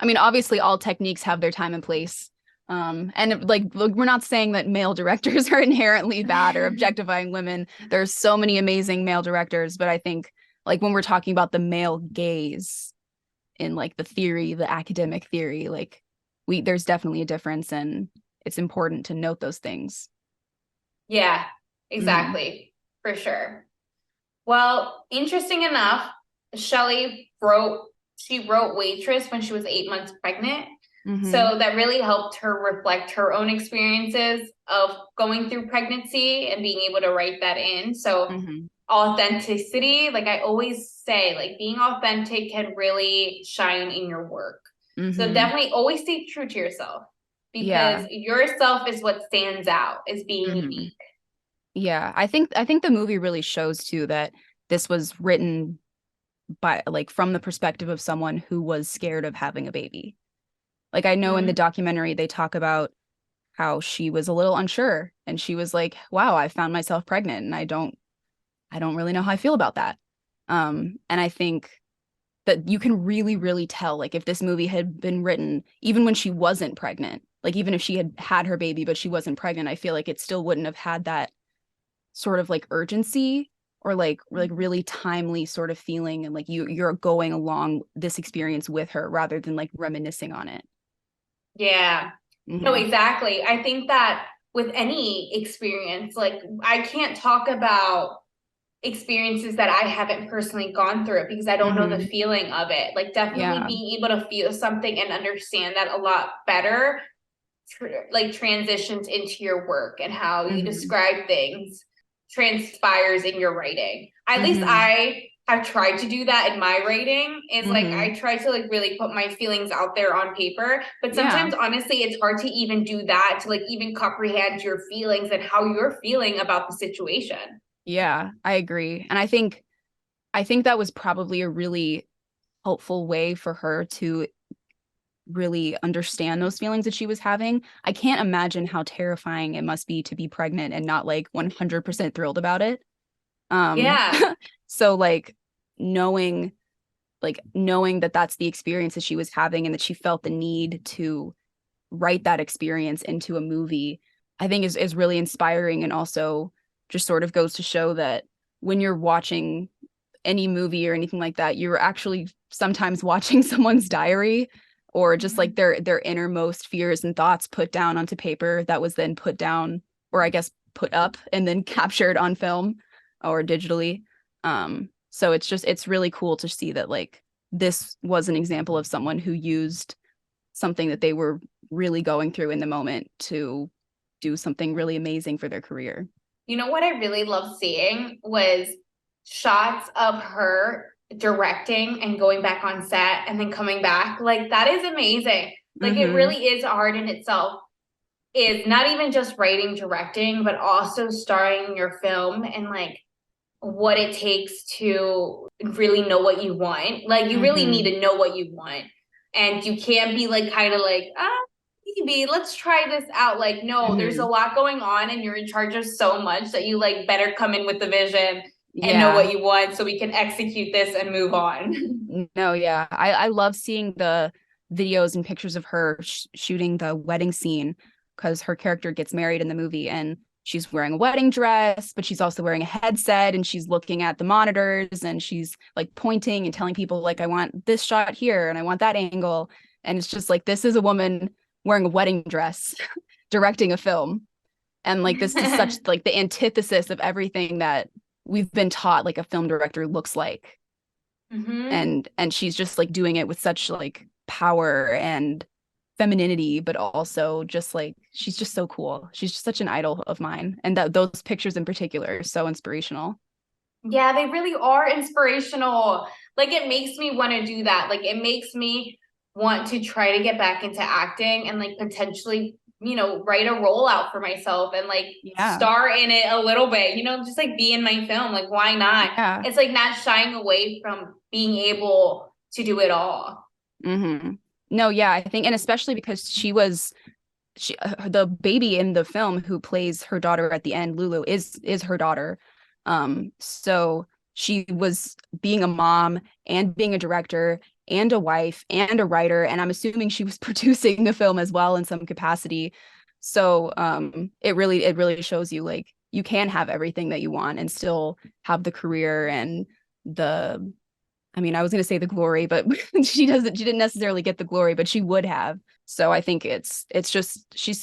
I mean, obviously all techniques have their time and place. And like, we're not saying that male directors are inherently bad or objectifying women. There's so many amazing male directors, but I think like when we're talking about the male gaze in like the theory, the academic theory, like there's definitely a difference, and it's important to note those things. Yeah, exactly. For sure. Well, interesting enough, she wrote Waitress when she was 8 months pregnant. So that really helped her reflect her own experiences of going through pregnancy and being able to write that in. So authenticity, like I always say, like being authentic can really shine in your work. So definitely always stay true to yourself, because yourself is what stands out as being unique. Yeah, I think the movie really shows too that this was written by like from the perspective of someone who was scared of having a baby. Like I know in the documentary they talk about how she was a little unsure and she was like, "Wow, I found myself pregnant and I don't really know how I feel about that." And I think that you can really, really tell, like if this movie had been written even when she wasn't pregnant, like even if she had had her baby but she wasn't pregnant, I feel like it still wouldn't have had that sort of like urgency or like really timely sort of feeling, and like you're going along this experience with her rather than like reminiscing on it. Yeah. No, exactly. I think that with any experience, like I can't talk about experiences that I haven't personally gone through because I don't know the feeling of it. Like definitely being able to feel something and understand that a lot better, like transitions into your work and how you describe things transpires in your writing. At least I have tried to do that in my writing, is like I try to like really put my feelings out there on paper, but sometimes honestly it's hard to even do that, to like even comprehend your feelings and how you're feeling about the situation. Yeah, I agree. And I think that was probably a really helpful way for her to really understand those feelings that she was having. I can't imagine how terrifying it must be to be pregnant and not like 100% thrilled about it. Yeah. So knowing knowing that that's the experience that she was having and that she felt the need to write that experience into a movie, I think is really inspiring, and also just sort of goes to show that when you're watching any movie or anything like that, you're actually sometimes watching someone's diary or just like their innermost fears and thoughts put down onto paper that was then put down, or I guess put up and then captured on film or digitally. So it's really cool to see that like this was an example of someone who used something that they were really going through in the moment to do something really amazing for their career. You know what I really loved seeing was shots of her directing and going back on set and then coming back. Like that is amazing. Like it really is art in itself. Is not even just writing, directing, but also starring your film and like what it takes to really know what you want. Like you really need to know what you want. And you can't be like kind of like, maybe let's try this out. Like, no, there's a lot going on and you're in charge of so much that you like better come in with the vision and know what you want so we can execute this and move on. No, yeah. I love seeing the videos and pictures of her shooting the wedding scene because her character gets married in the movie and she's wearing a wedding dress, but she's also wearing a headset and she's looking at the monitors and she's like pointing and telling people like, I want this shot here and I want that angle. And it's just like, this is a woman wearing a wedding dress directing a film. And like, this is such like the antithesis of everything that we've been taught like a film director looks like. And she's just like doing it with such like power and femininity, but also just like she's just so cool. She's just such an idol of mine, and those pictures in particular are so inspirational. Yeah, they really are inspirational. Like it makes me want to do that. Like it makes me want to try to get back into acting and like potentially, write a role out for myself and like star in it a little bit, just like be in my film. Like why not? Yeah. It's like not shying away from being able to do it all. No, yeah, I think, and especially because the baby in the film who plays her daughter at the end, Lulu, is her daughter. So she was being a mom and being a director and a wife and a writer, and I'm assuming she was producing the film as well in some capacity. So it really shows you like you can have everything that you want and still have the career and the I mean, I was going to say the glory, but she didn't necessarily get the glory, but she would have. So I think it's just she's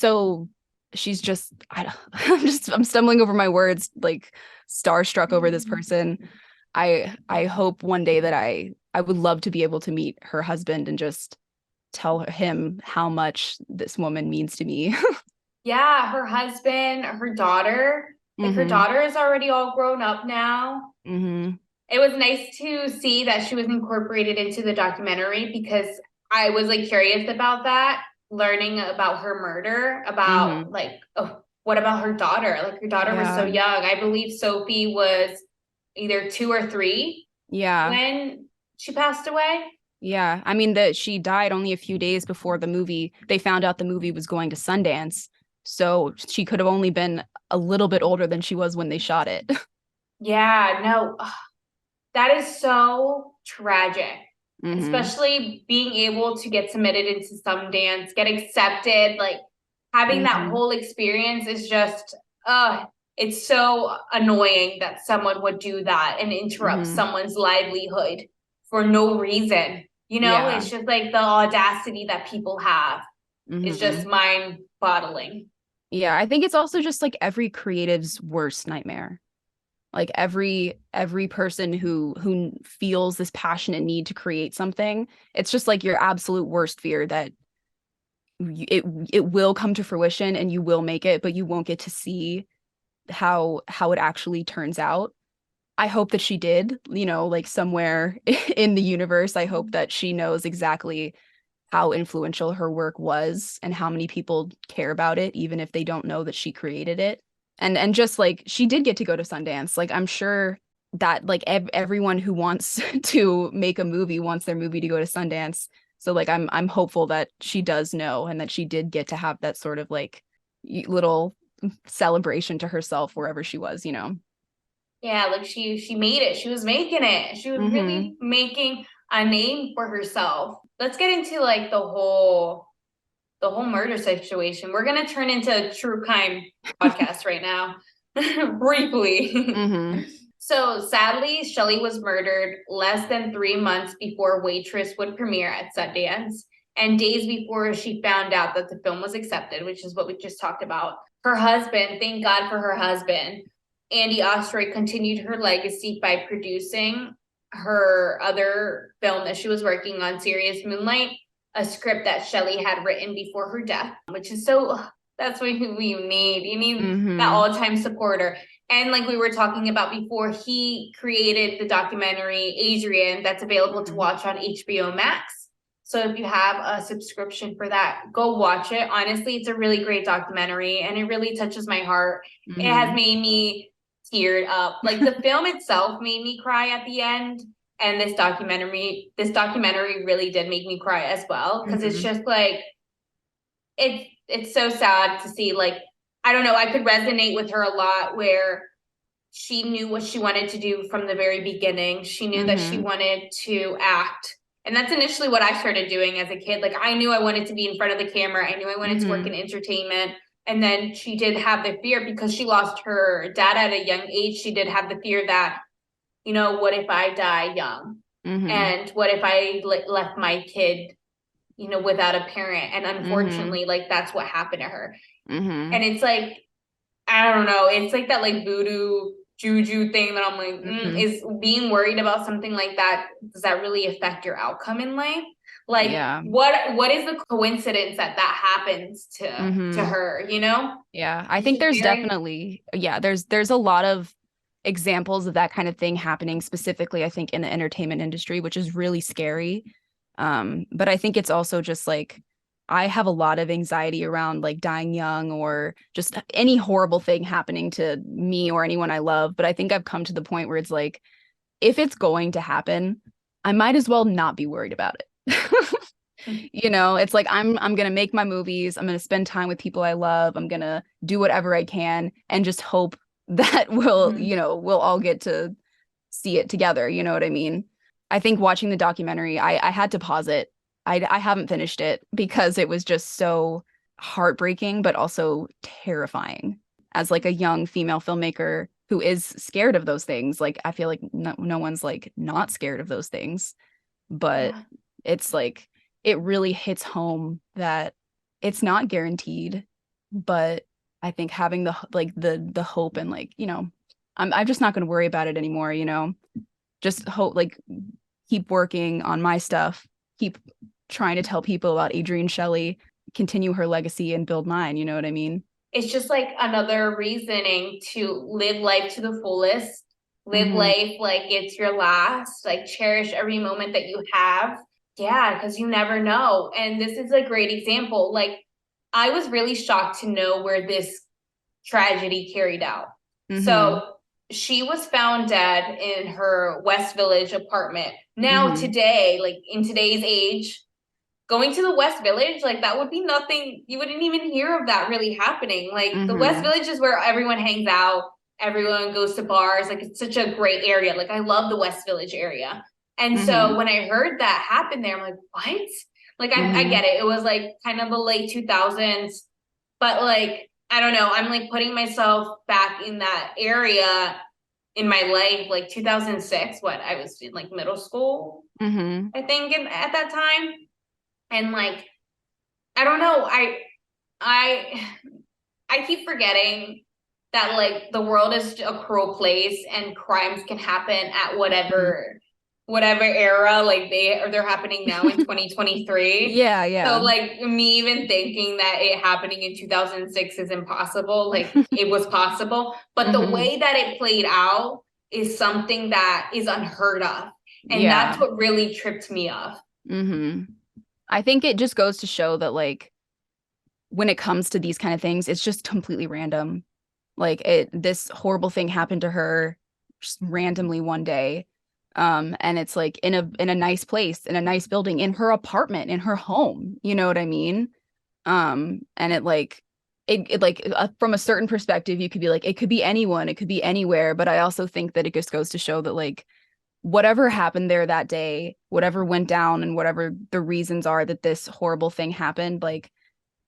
just I'm stumbling over my words, like starstruck over this person. I hope one day that I would love to be able to meet her husband and just tell him how much this woman means to me. Yeah, her husband, her daughter, like her daughter is already all grown up now. It was nice to see that she was incorporated into the documentary because I was like curious about that, learning about her murder, about like, oh, what about her daughter? Like her daughter was so young. I believe Sophie was either 2 or 3 when she passed away. Yeah. I mean that she died only a few days before they found out the movie was going to Sundance. So she could have only been a little bit older than she was when they shot it. Yeah, no. That is so tragic, especially being able to get submitted into Sundance, get accepted, like having that whole experience is just, it's so annoying that someone would do that and interrupt someone's livelihood for no reason. You know, it's just like the audacity that people have is just mind-boggling. Yeah, I think it's also just like every creative's worst nightmare. Like every person who feels this passionate need to create something, it's just like your absolute worst fear that it will come to fruition and you will make it, but you won't get to see how it actually turns out. I hope that she did, like somewhere in the universe. I hope that she knows exactly how influential her work was and how many people care about it, even if they don't know that she created it. And just like she did get to go to Sundance. Like I'm sure that like everyone who wants to make a movie wants their movie to go to Sundance. So like I'm hopeful that she does know and that she did get to have that sort of like little celebration to herself wherever she was, Yeah, like she made it. She was making it. She was really making a name for herself. Let's get into like the whole murder situation. We're gonna turn into a true crime podcast right now, briefly. So sadly, Shelly was murdered less than 3 months before Waitress would premiere at Sundance, and days before she found out that the film was accepted, which is what we just talked about. Her husband, thank God for her husband, Andy Ostroy, continued her legacy by producing her other film that she was working on, Serious Moonlight, a script that Shelly had written before her death, which is so, that's what you need. You need that all-time supporter. And like we were talking about before, he created the documentary Adrienne that's available to watch on HBO MAX. So if you have a subscription for that, go watch it. Honestly, it's a really great documentary and it really touches my heart. It has made me teared up. Like the film itself made me cry at the end. And this documentary really did make me cry as well. Cause it's just like, it's so sad to see, like, I don't know, I could resonate with her a lot where she knew what she wanted to do from the very beginning. She knew that she wanted to act. And that's initially what I started doing as a kid. Like I knew I wanted to be in front of the camera. I knew I wanted to work in entertainment. And then she did have the fear because she lost her dad at a young age. She did have the fear that, what if I die young? And what if I left my kid, without a parent? And unfortunately, like that's what happened to her. And it's like, I don't know. It's like that like voodoo juju thing that I'm like, is being worried about something like that, does that really affect your outcome in life? Like what is the coincidence that happens to her, Yeah, I think there's definitely there's a lot of examples of that kind of thing happening, specifically I think in the entertainment industry, which is really scary. But I think it's also just like I have a lot of anxiety around like dying young or just any horrible thing happening to me or anyone I love. But I think I've come to the point where it's like, if it's going to happen, I might as well not be worried about it. It's like I'm gonna make my movies, I'm gonna spend time with people I love, I'm gonna do whatever I can and just hope that we'll all get to see it together. You know what I mean? I think watching the documentary, I had to pause it. I haven't finished it because it was just so heartbreaking, but also terrifying. As like a young female filmmaker, who is scared of those things. Like, I feel like no one's like not scared of those things, but it's like, it really hits home that it's not guaranteed, but I think having the hope and like, I'm just not going to worry about it anymore, just hope, like, keep working on my stuff, keep trying to tell people about Adrienne Shelly, continue her legacy and build mine. You know what I mean? It's just like another reasoning to live life to the fullest, live life like it's your last, like cherish every moment that you have. Yeah, because you never know. And this is a great example. Like, I was really shocked to know where this tragedy carried out. So she was found dead in her West Village apartment. Now, today, like in today's age, going to the West Village, like that would be nothing. You wouldn't even hear of that really happening. Like the West Village is where everyone hangs out, everyone goes to bars. Like it's such a great area. Like I love the West Village area. And so when I heard that happen there, I'm like, what? Like I get it. It was like kind of the late 2000s, but like, I don't know. I'm like putting myself back in that area in my life, like 2006, what I was in like middle school, I think at that time. And like, I don't know, I I keep forgetting that like the world is a cruel place and crimes can happen at whatever era, like they're happening now in 2023. Yeah. So like me even thinking that it happening in 2006 is impossible, like it was possible, but the way that it played out is something that is unheard of. And that's what really tripped me up. I think it just goes to show that like when it comes to these kind of things, it's just completely random. Like this horrible thing happened to her just randomly one day. And it's like in a nice place, in a nice building, in her apartment, in her home. You know what I mean? And it like it like from a certain perspective, you could be like, it could be anyone, it could be anywhere. But I also think that it just goes to show that like whatever happened there that day, whatever went down and whatever the reasons are that this horrible thing happened, like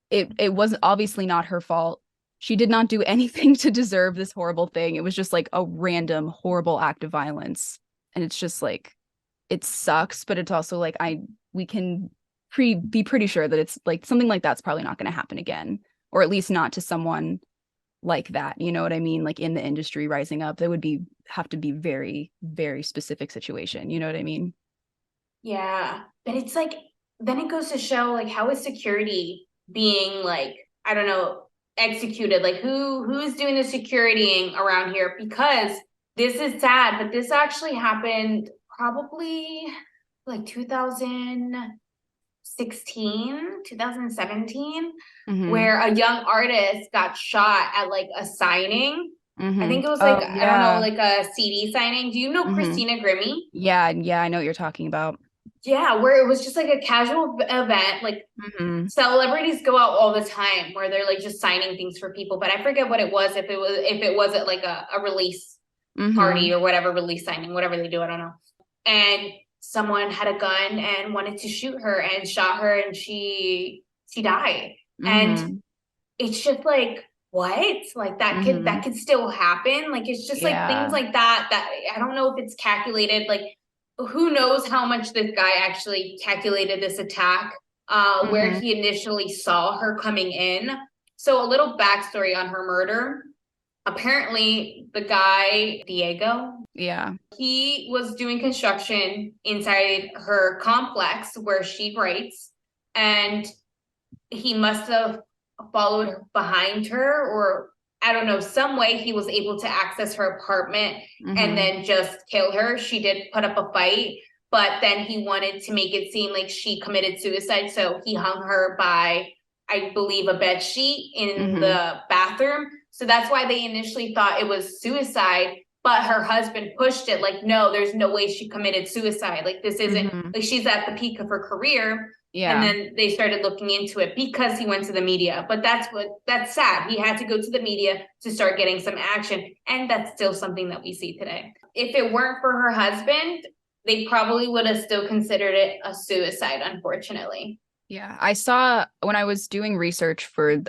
it was obviously not her fault. She did not do anything to deserve this horrible thing. It was just like a random horrible act of violence. And it's just like, it sucks, but it's also like we can be pretty sure that it's like something like that's probably not going to happen again, or at least not to someone like that. You know what I mean? Like in the industry rising up, there would have to be very, very specific situation. You know what I mean? Yeah. But it's like, then it goes to show like how is security being like, I don't know, executed? Like who's doing the securitying around here? Because this is sad, but this actually happened probably like 2016, 2017, where a young artist got shot at like a signing. I think it was like, I don't know, like a CD signing. Do you know Christina Grimmie? Yeah, I know what you're talking about. Yeah, where it was just like a casual event. Like celebrities go out all the time where they're like just signing things for people, but I forget what it was. If it wasn't like a release party or whatever, release signing, whatever they do, I don't know. And someone had a gun and wanted to shoot her and shot her, and she died. And it's just like, what? Like that could still happen. Like it's just like things like that I don't know if it's calculated. Like who knows how much this guy actually calculated this attack, where he initially saw her coming in. So a little backstory on her murder. Apparently the guy, Diego, he was doing construction inside her complex where she writes, and he must have followed behind her, or I don't know, some way he was able to access her apartment and then just kill her. She did put up a fight, but then he wanted to make it seem like she committed suicide. So he hung her by, I believe, a bed sheet in the bathroom. So that's why they initially thought it was suicide. But her husband pushed it like, no, there's no way she committed suicide. Like this isn't like she's at the peak of her career. And then they started looking into it because he went to the media. But that's sad. He had to go to the media to start getting some action. And that's still something that we see today. If it weren't for her husband, they probably would have still considered it a suicide, unfortunately. Yeah, I saw when I was doing research for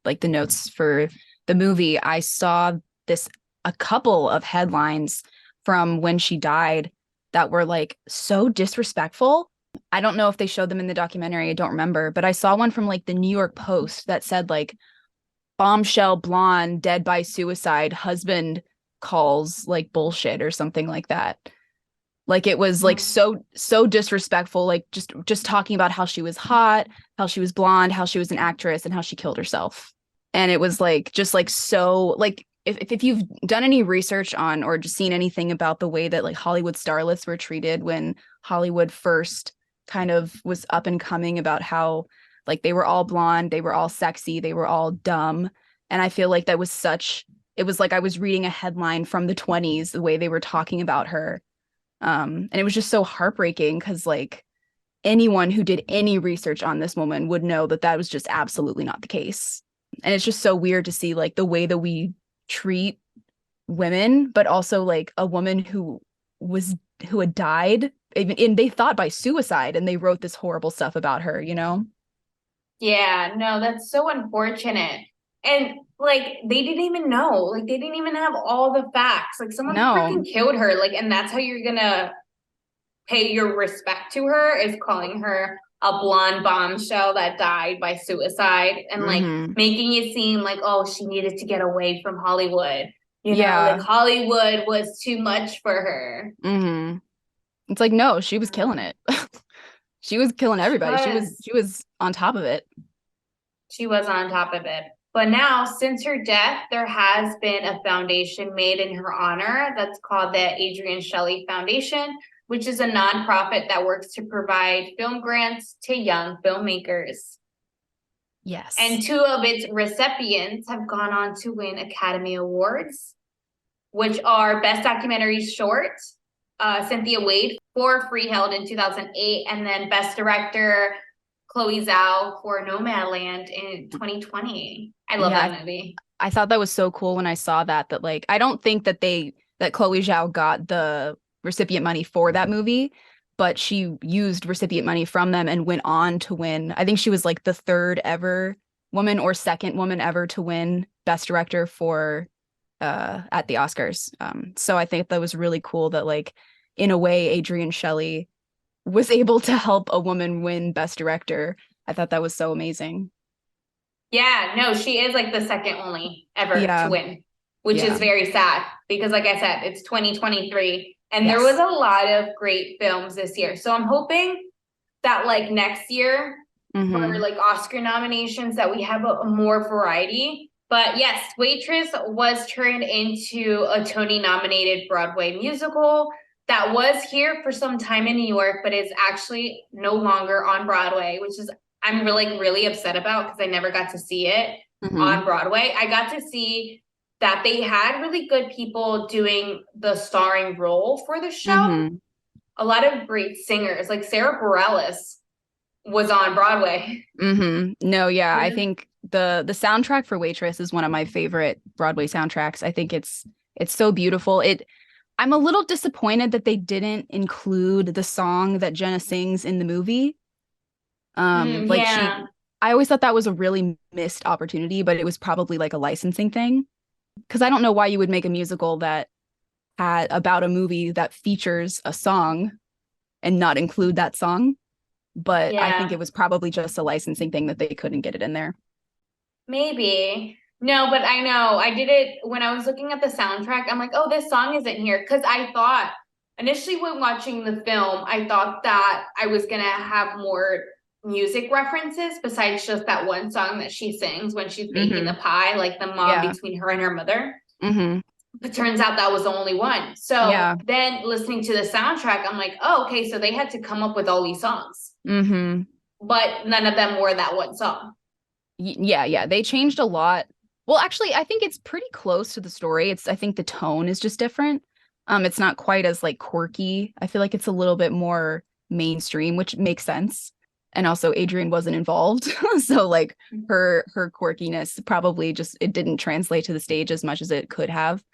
like the notes for the movie, I saw this a couple of headlines from when she died that were like so disrespectful. I don't know if they showed them in the documentary. I don't remember, but I saw one from like the New York Post that said like bombshell blonde dead by suicide, husband calls like bullshit or something like that. Like it was like so disrespectful, like just talking about how she was hot, how she was blonde, how she was an actress, and how she killed herself. And it was like just like so like if you've done any research on or just seen anything about the way that like Hollywood starlets were treated when Hollywood first kind of was up and coming, about how like they were all blonde, they were all sexy, they were all dumb. And I feel like that was it was like I was reading a headline from the 20s, the way they were talking about her. And it was just so heartbreaking because like anyone who did any research on this woman would know that that was just absolutely not the case. And it's just so weird to see like the way that we treat women, but also like a woman who had died, and they thought by suicide, and they wrote this horrible stuff about her, you know? Yeah, no, that's so unfortunate. And like they didn't even know. Like they didn't even have all the facts. Like someone freaking killed her. Like, and that's how you're gonna pay your respect to her, is calling her a blonde bombshell that died by suicide, and like making it seem like, oh, she needed to get away from Hollywood. You know, like Hollywood was too much for her. It's like, no, she was killing it. She was killing everybody. She was on top of it. She was on top of it. But now, since her death, there has been a foundation made in her honor that's called the Adrienne Shelly Foundation, which is a nonprofit that works to provide film grants to young filmmakers. Yes. And 2 of its recipients have gone on to win Academy Awards, which are Best Documentary Short, Cynthia Wade for Freeheld in 2008, and then Best Director, Chloe Zhao for Nomadland in 2020. I love that movie. I thought that was so cool when I saw that like I don't think that Chloe Zhao got the recipient money for that movie, but she used recipient money from them and went on to win. I think she was like the 3rd ever woman or 2nd woman ever to win Best Director for at the Oscars. So I think that was really cool that like in a way Adrienne Shelly was able to help a woman win Best Director. I thought that was so amazing. Yeah, no, she is like the 2nd only ever to win, which is very sad because like I said, it's 2023 and there was a lot of great films this year. So I'm hoping that like next year for like Oscar nominations that we have a more variety. But yes, Waitress was turned into a Tony nominated Broadway musical that was here for some time in New York, but is actually no longer on Broadway, which is I'm really upset about because I never got to see it on Broadway. I got to see that they had really good people doing the starring role for the show. A lot of great singers, like Sarah Bareilles was on Broadway. No, yeah, I think the soundtrack for Waitress is one of my favorite Broadway soundtracks. I think it's so beautiful. I'm a little disappointed that they didn't include the song that Jenna sings in the movie. I always thought that was a really missed opportunity, but it was probably like a licensing thing. Because I don't know why you would make a musical that had about a movie that features a song and not include that song. But I think it was probably just a licensing thing that they couldn't get it in there. Maybe. No, but I know I did it when I was looking at the soundtrack. I'm like, oh, this song isn't here. Because I thought initially when watching the film, I thought that I was going to have more music references besides just that one song that she sings when she's baking the pie, like the mom between her and her mother. But turns out that was the only one. So then listening to the soundtrack, I'm like, oh, okay, so they had to come up with all these songs. But none of them were that one song. Yeah. They changed a lot. Well, actually, I think it's pretty close to the story. I think the tone is just different. It's not quite as like quirky. I feel like it's a little bit more mainstream, which makes sense. And also Adrienne wasn't involved. So like her quirkiness probably it didn't translate to the stage as much as it could have.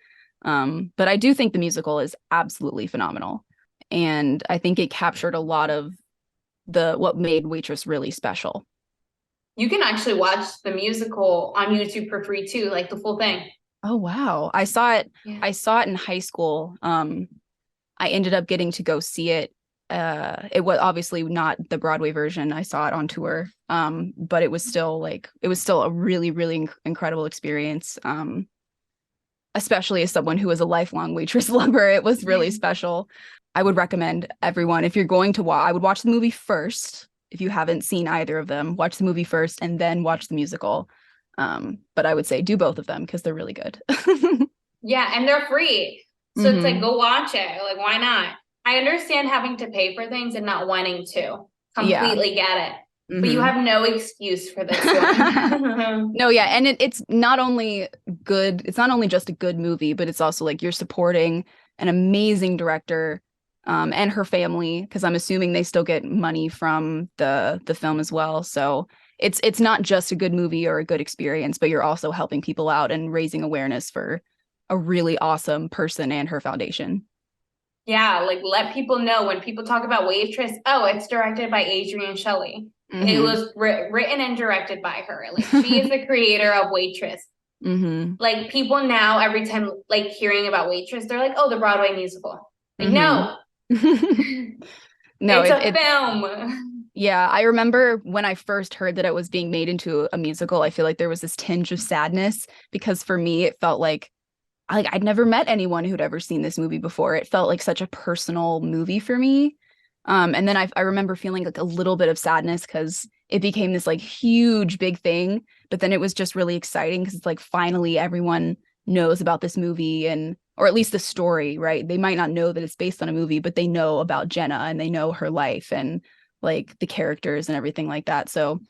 But I do think the musical is absolutely phenomenal. And I think it captured a lot of what made Waitress really special. You can actually watch the musical on YouTube for free too, like the full thing. Oh, wow. I saw it in high school. I ended up getting to go see it. It was obviously not the Broadway version. I saw it on tour. But it was still a really, really incredible experience. Especially as someone who was a lifelong Waitress lover, it was really special. I would recommend everyone, if you're going to watch, I would watch the movie first. If you haven't seen either of them, watch the movie first and then watch the musical. But I would say do both of them because they're really good. Yeah, and they're free. So it's like, go watch it. Like, why not? I understand having to pay for things and not wanting to. Completely get it. But you have no excuse for this one. No, yeah. And it's not only good, it's not only just a good movie, but it's also like you're supporting an amazing director and her family, because I'm assuming they still get money from the film as well. So it's not just a good movie or a good experience, but you're also helping people out and raising awareness for a really awesome person and her foundation. Yeah, like let people know when people talk about Waitress, oh, it's directed by Adrienne Shelly. It was written and directed by her. Like she is the creator of Waitress. Like people now, every time like hearing about Waitress, they're like, oh, the Broadway musical. Like, no. No, it's a film. Yeah, I remember when I first heard that it was being made into a musical, I feel like there was this tinge of sadness because for me, it felt like I'd never met anyone who'd ever seen this movie before. It felt like such a personal movie for me. And then I remember feeling like a little bit of sadness because it became this like huge big thing. But then it was just really exciting because it's like finally everyone knows about this movie and or at least the story, right? They might not know that it's based on a movie, but they know about Jenna and they know her life and like the characters and everything like that. So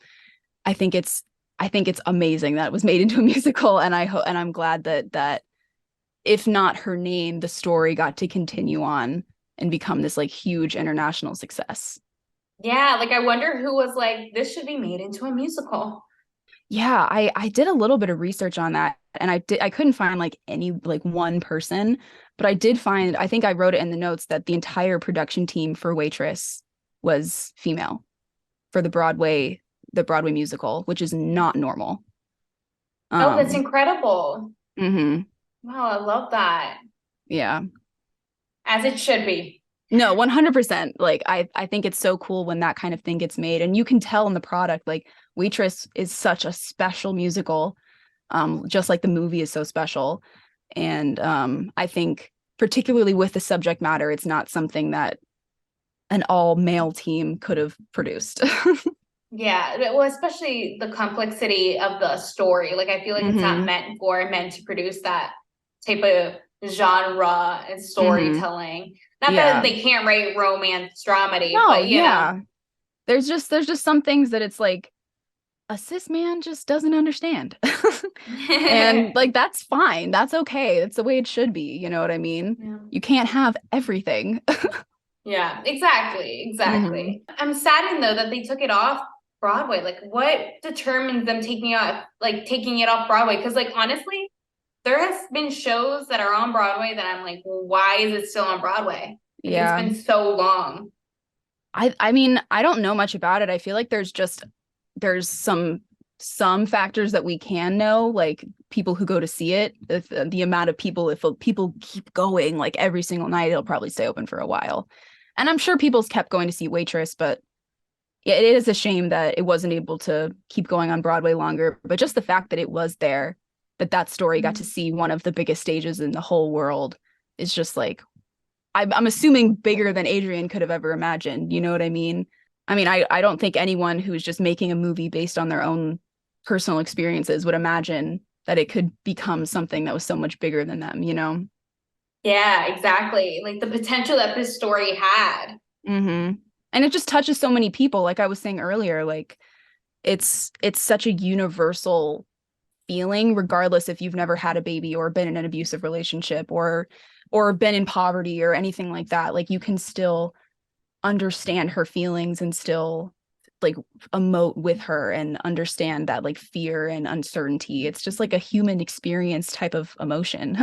I think it's amazing that it was made into a musical, and I'm glad that if not her name, the story got to continue on and become this like huge international success. Yeah, like I wonder who was like, this should be made into a musical. Yeah, I did a little bit of research on that and I couldn't find like any like one person, but I did find I think I wrote it in the notes that the entire production team for Waitress was female for the Broadway musical, which is not normal. Oh, that's incredible. Mm-hmm. Wow, I love that. Yeah. As it should be. No, 100%. Like I think it's so cool when that kind of thing gets made and you can tell in the product like Waitress is such a special musical, just like the movie is so special. And I think particularly with the subject matter, it's not something that an all male team could have produced. Yeah, well, especially the complexity of the story. Like I feel like it's not meant to produce that type of genre and storytelling. Not that they can't write romance dramedy, but you know. There's just some things that it's like a cis man just doesn't understand. And like that's fine. That's okay. That's the way it should be. You know what I mean? Yeah. You can't have everything. Yeah, exactly. I'm saddened though that they took it off Broadway. Like what determines them taking it off Broadway? Because like honestly, there has been shows that are on Broadway that I'm like, well, why is it still on Broadway? Like, it's been so long. I mean, I don't know much about it. I feel like there's some factors that we can know, like people who go to see it, if the amount of people, if people keep going like every single night, it'll probably stay open for a while. And I'm sure people's kept going to see Waitress, but yeah, it is a shame that it wasn't able to keep going on Broadway longer. But just the fact that it was there, that story got to see one of the biggest stages in the whole world is just like, I'm assuming bigger than Adrienne could have ever imagined. You know what I mean? I don't think anyone who's just making a movie based on their own personal experiences would imagine that it could become something that was so much bigger than them, you know? Yeah, exactly. Like the potential that this story had. And it just touches so many people. Like I was saying earlier, like it's such a universal feeling, regardless if you've never had a baby or been in an abusive relationship or been in poverty or anything like that. Like you can still understand her feelings and still like emote with her and understand that like fear and uncertainty. It's just like a human experience type of emotion.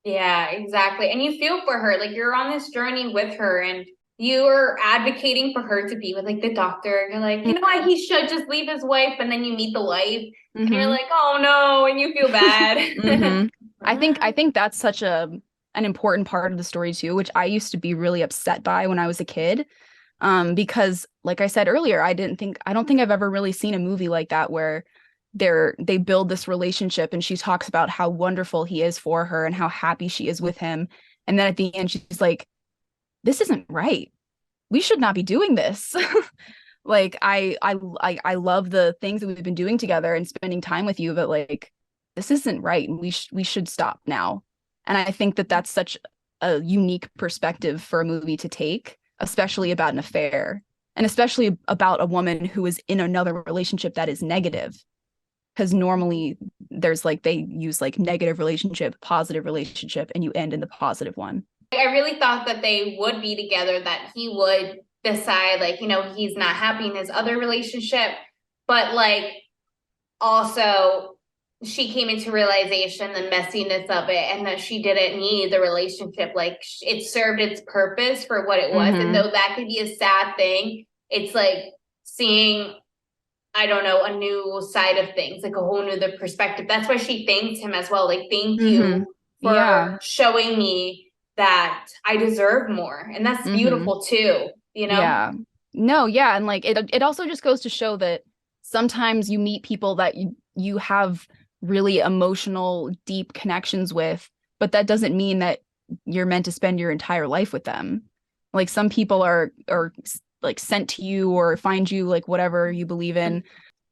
Yeah, exactly. And you feel for her, like you're on this journey with her and you're advocating for her to be with like the doctor. You're like, you know what, he should just leave his wife. And then you meet the wife and you're like, oh no, and you feel bad. I think that's such an important part of the story too, which I used to be really upset by when I was a kid. Because like I said earlier, I don't think I've ever really seen a movie like that where they build this relationship and she talks about how wonderful he is for her and how happy she is with him. And then at the end, she's like, this isn't right. We should not be doing this. Like I love the things that we've been doing together and spending time with you, but like this isn't right. We should stop now. And I think that that's such a unique perspective for a movie to take, especially about an affair and especially about a woman who is in another relationship that is negative. Because normally there's like they use like negative relationship, positive relationship, and you end in the positive one. I really thought that they would be together, that he would decide like, you know, he's not happy in his other relationship, but like also she came into realization the messiness of it and that she didn't need the relationship. Like it served its purpose for what it was. And though that could be a sad thing, it's like seeing, I don't know, a new side of things, like a whole new perspective. That's why she thanked him as well. Like, thank you for showing me that I deserve more. And that's beautiful too, you know? Yeah. No, yeah. And like it also just goes to show that sometimes you meet people that you have really emotional, deep connections with, but that doesn't mean that you're meant to spend your entire life with them. Like some people are like sent to you or find you like whatever you believe in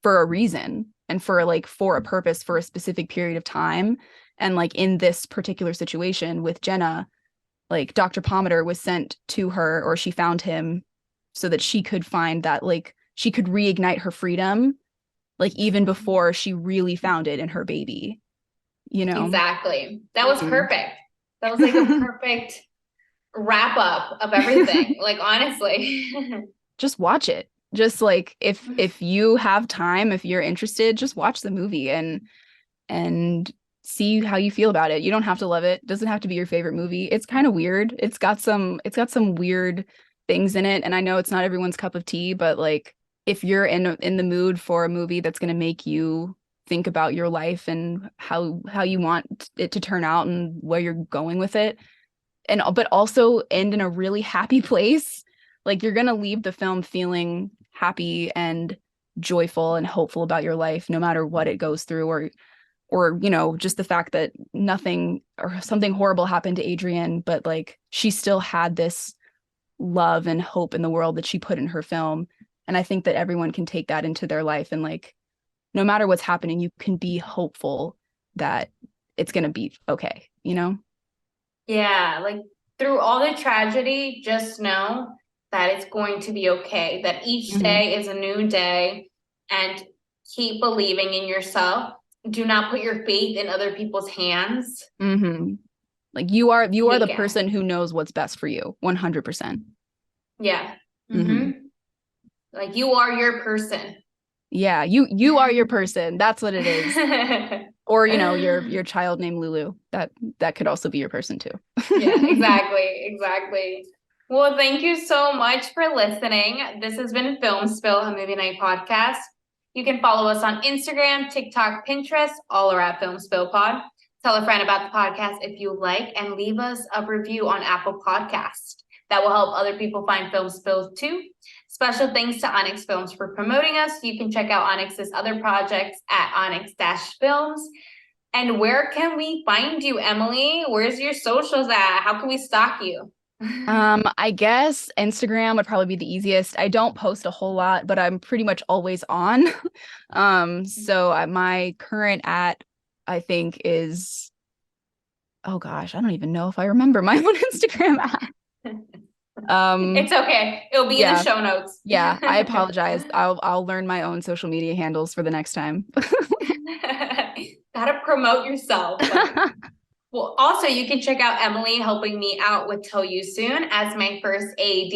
for a reason and for a purpose for a specific period of time. And like in this particular situation with Jenna, like Dr. Palmater was sent to her, or she found him so that she could find that like she could reignite her freedom, like even before she really found it in her baby, you know? Exactly. That was perfect. That was like a perfect wrap up of everything. Like, honestly. Just watch it. Just like if you have time, if you're interested, just watch the movie and see how you feel about it. You don't have to love it. It doesn't have to be your favorite movie. It's kind of weird. It's got some weird things in it. And I know it's not everyone's cup of tea, but like if you're in the mood for a movie that's going to make you think about your life and how you want it to turn out and where you're going with it, and but also end in a really happy place, like you're going to leave the film feeling happy and joyful and hopeful about your life no matter what it goes through, or you know, just the fact that nothing or something horrible happened to Adrienne, but like she still had this love and hope in the world that she put in her film. And I think that everyone can take that into their life, and like no matter what's happening, you can be hopeful that it's going to be okay, you know? Yeah, like through all the tragedy, just know that it's going to be okay, that each day is a new day, and keep believing in yourself. Do not put your faith in other people's hands. Like you are the person who knows what's best for you 100%. Yeah. Like you are your person. Yeah, you are your person. That's what it is. Or you know, your child named Lulu. That could also be your person too. Yeah, exactly. Well, thank you so much for listening. This has been Film Spill, a movie night podcast. You can follow us on Instagram, TikTok, Pinterest, all are at Film Spill Pod. Tell a friend about the podcast if you like, and leave us a review on Apple Podcast. That will help other people find Film Spill too. Special thanks to Onyx Films for promoting us. You can check out Onyx's other projects at Onyx-Films. And where can we find you, Emily? Where's your socials at? How can we stalk you? I guess Instagram would probably be the easiest. I don't post a whole lot, but I'm pretty much always on. So my current I think is, oh gosh, I don't even know if I remember my own Instagram at. It's okay. It'll be in the show notes. Yeah, I apologize. I'll learn my own social media handles for the next time. Gotta promote yourself. Well, also you can check out Emily helping me out with Tell You Soon as my first AD.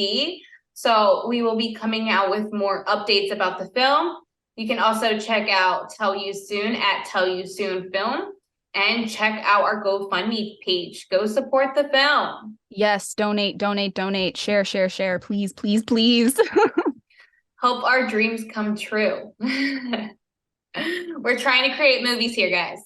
So we will be coming out with more updates about the film. You can also check out Tell You Soon at Tell You Soon Film. And check out our GoFundMe page. Go support the film. Yes, donate. Share, please. Hope our dreams come true. We're trying to create movies here, guys.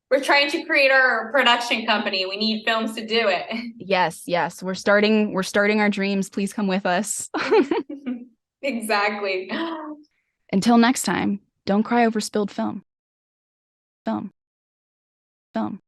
We're trying to create our production company. We need films to do it. Yes. We're starting our dreams. Please come with us. Exactly. Until next time, don't cry over spilled film. Film. Film.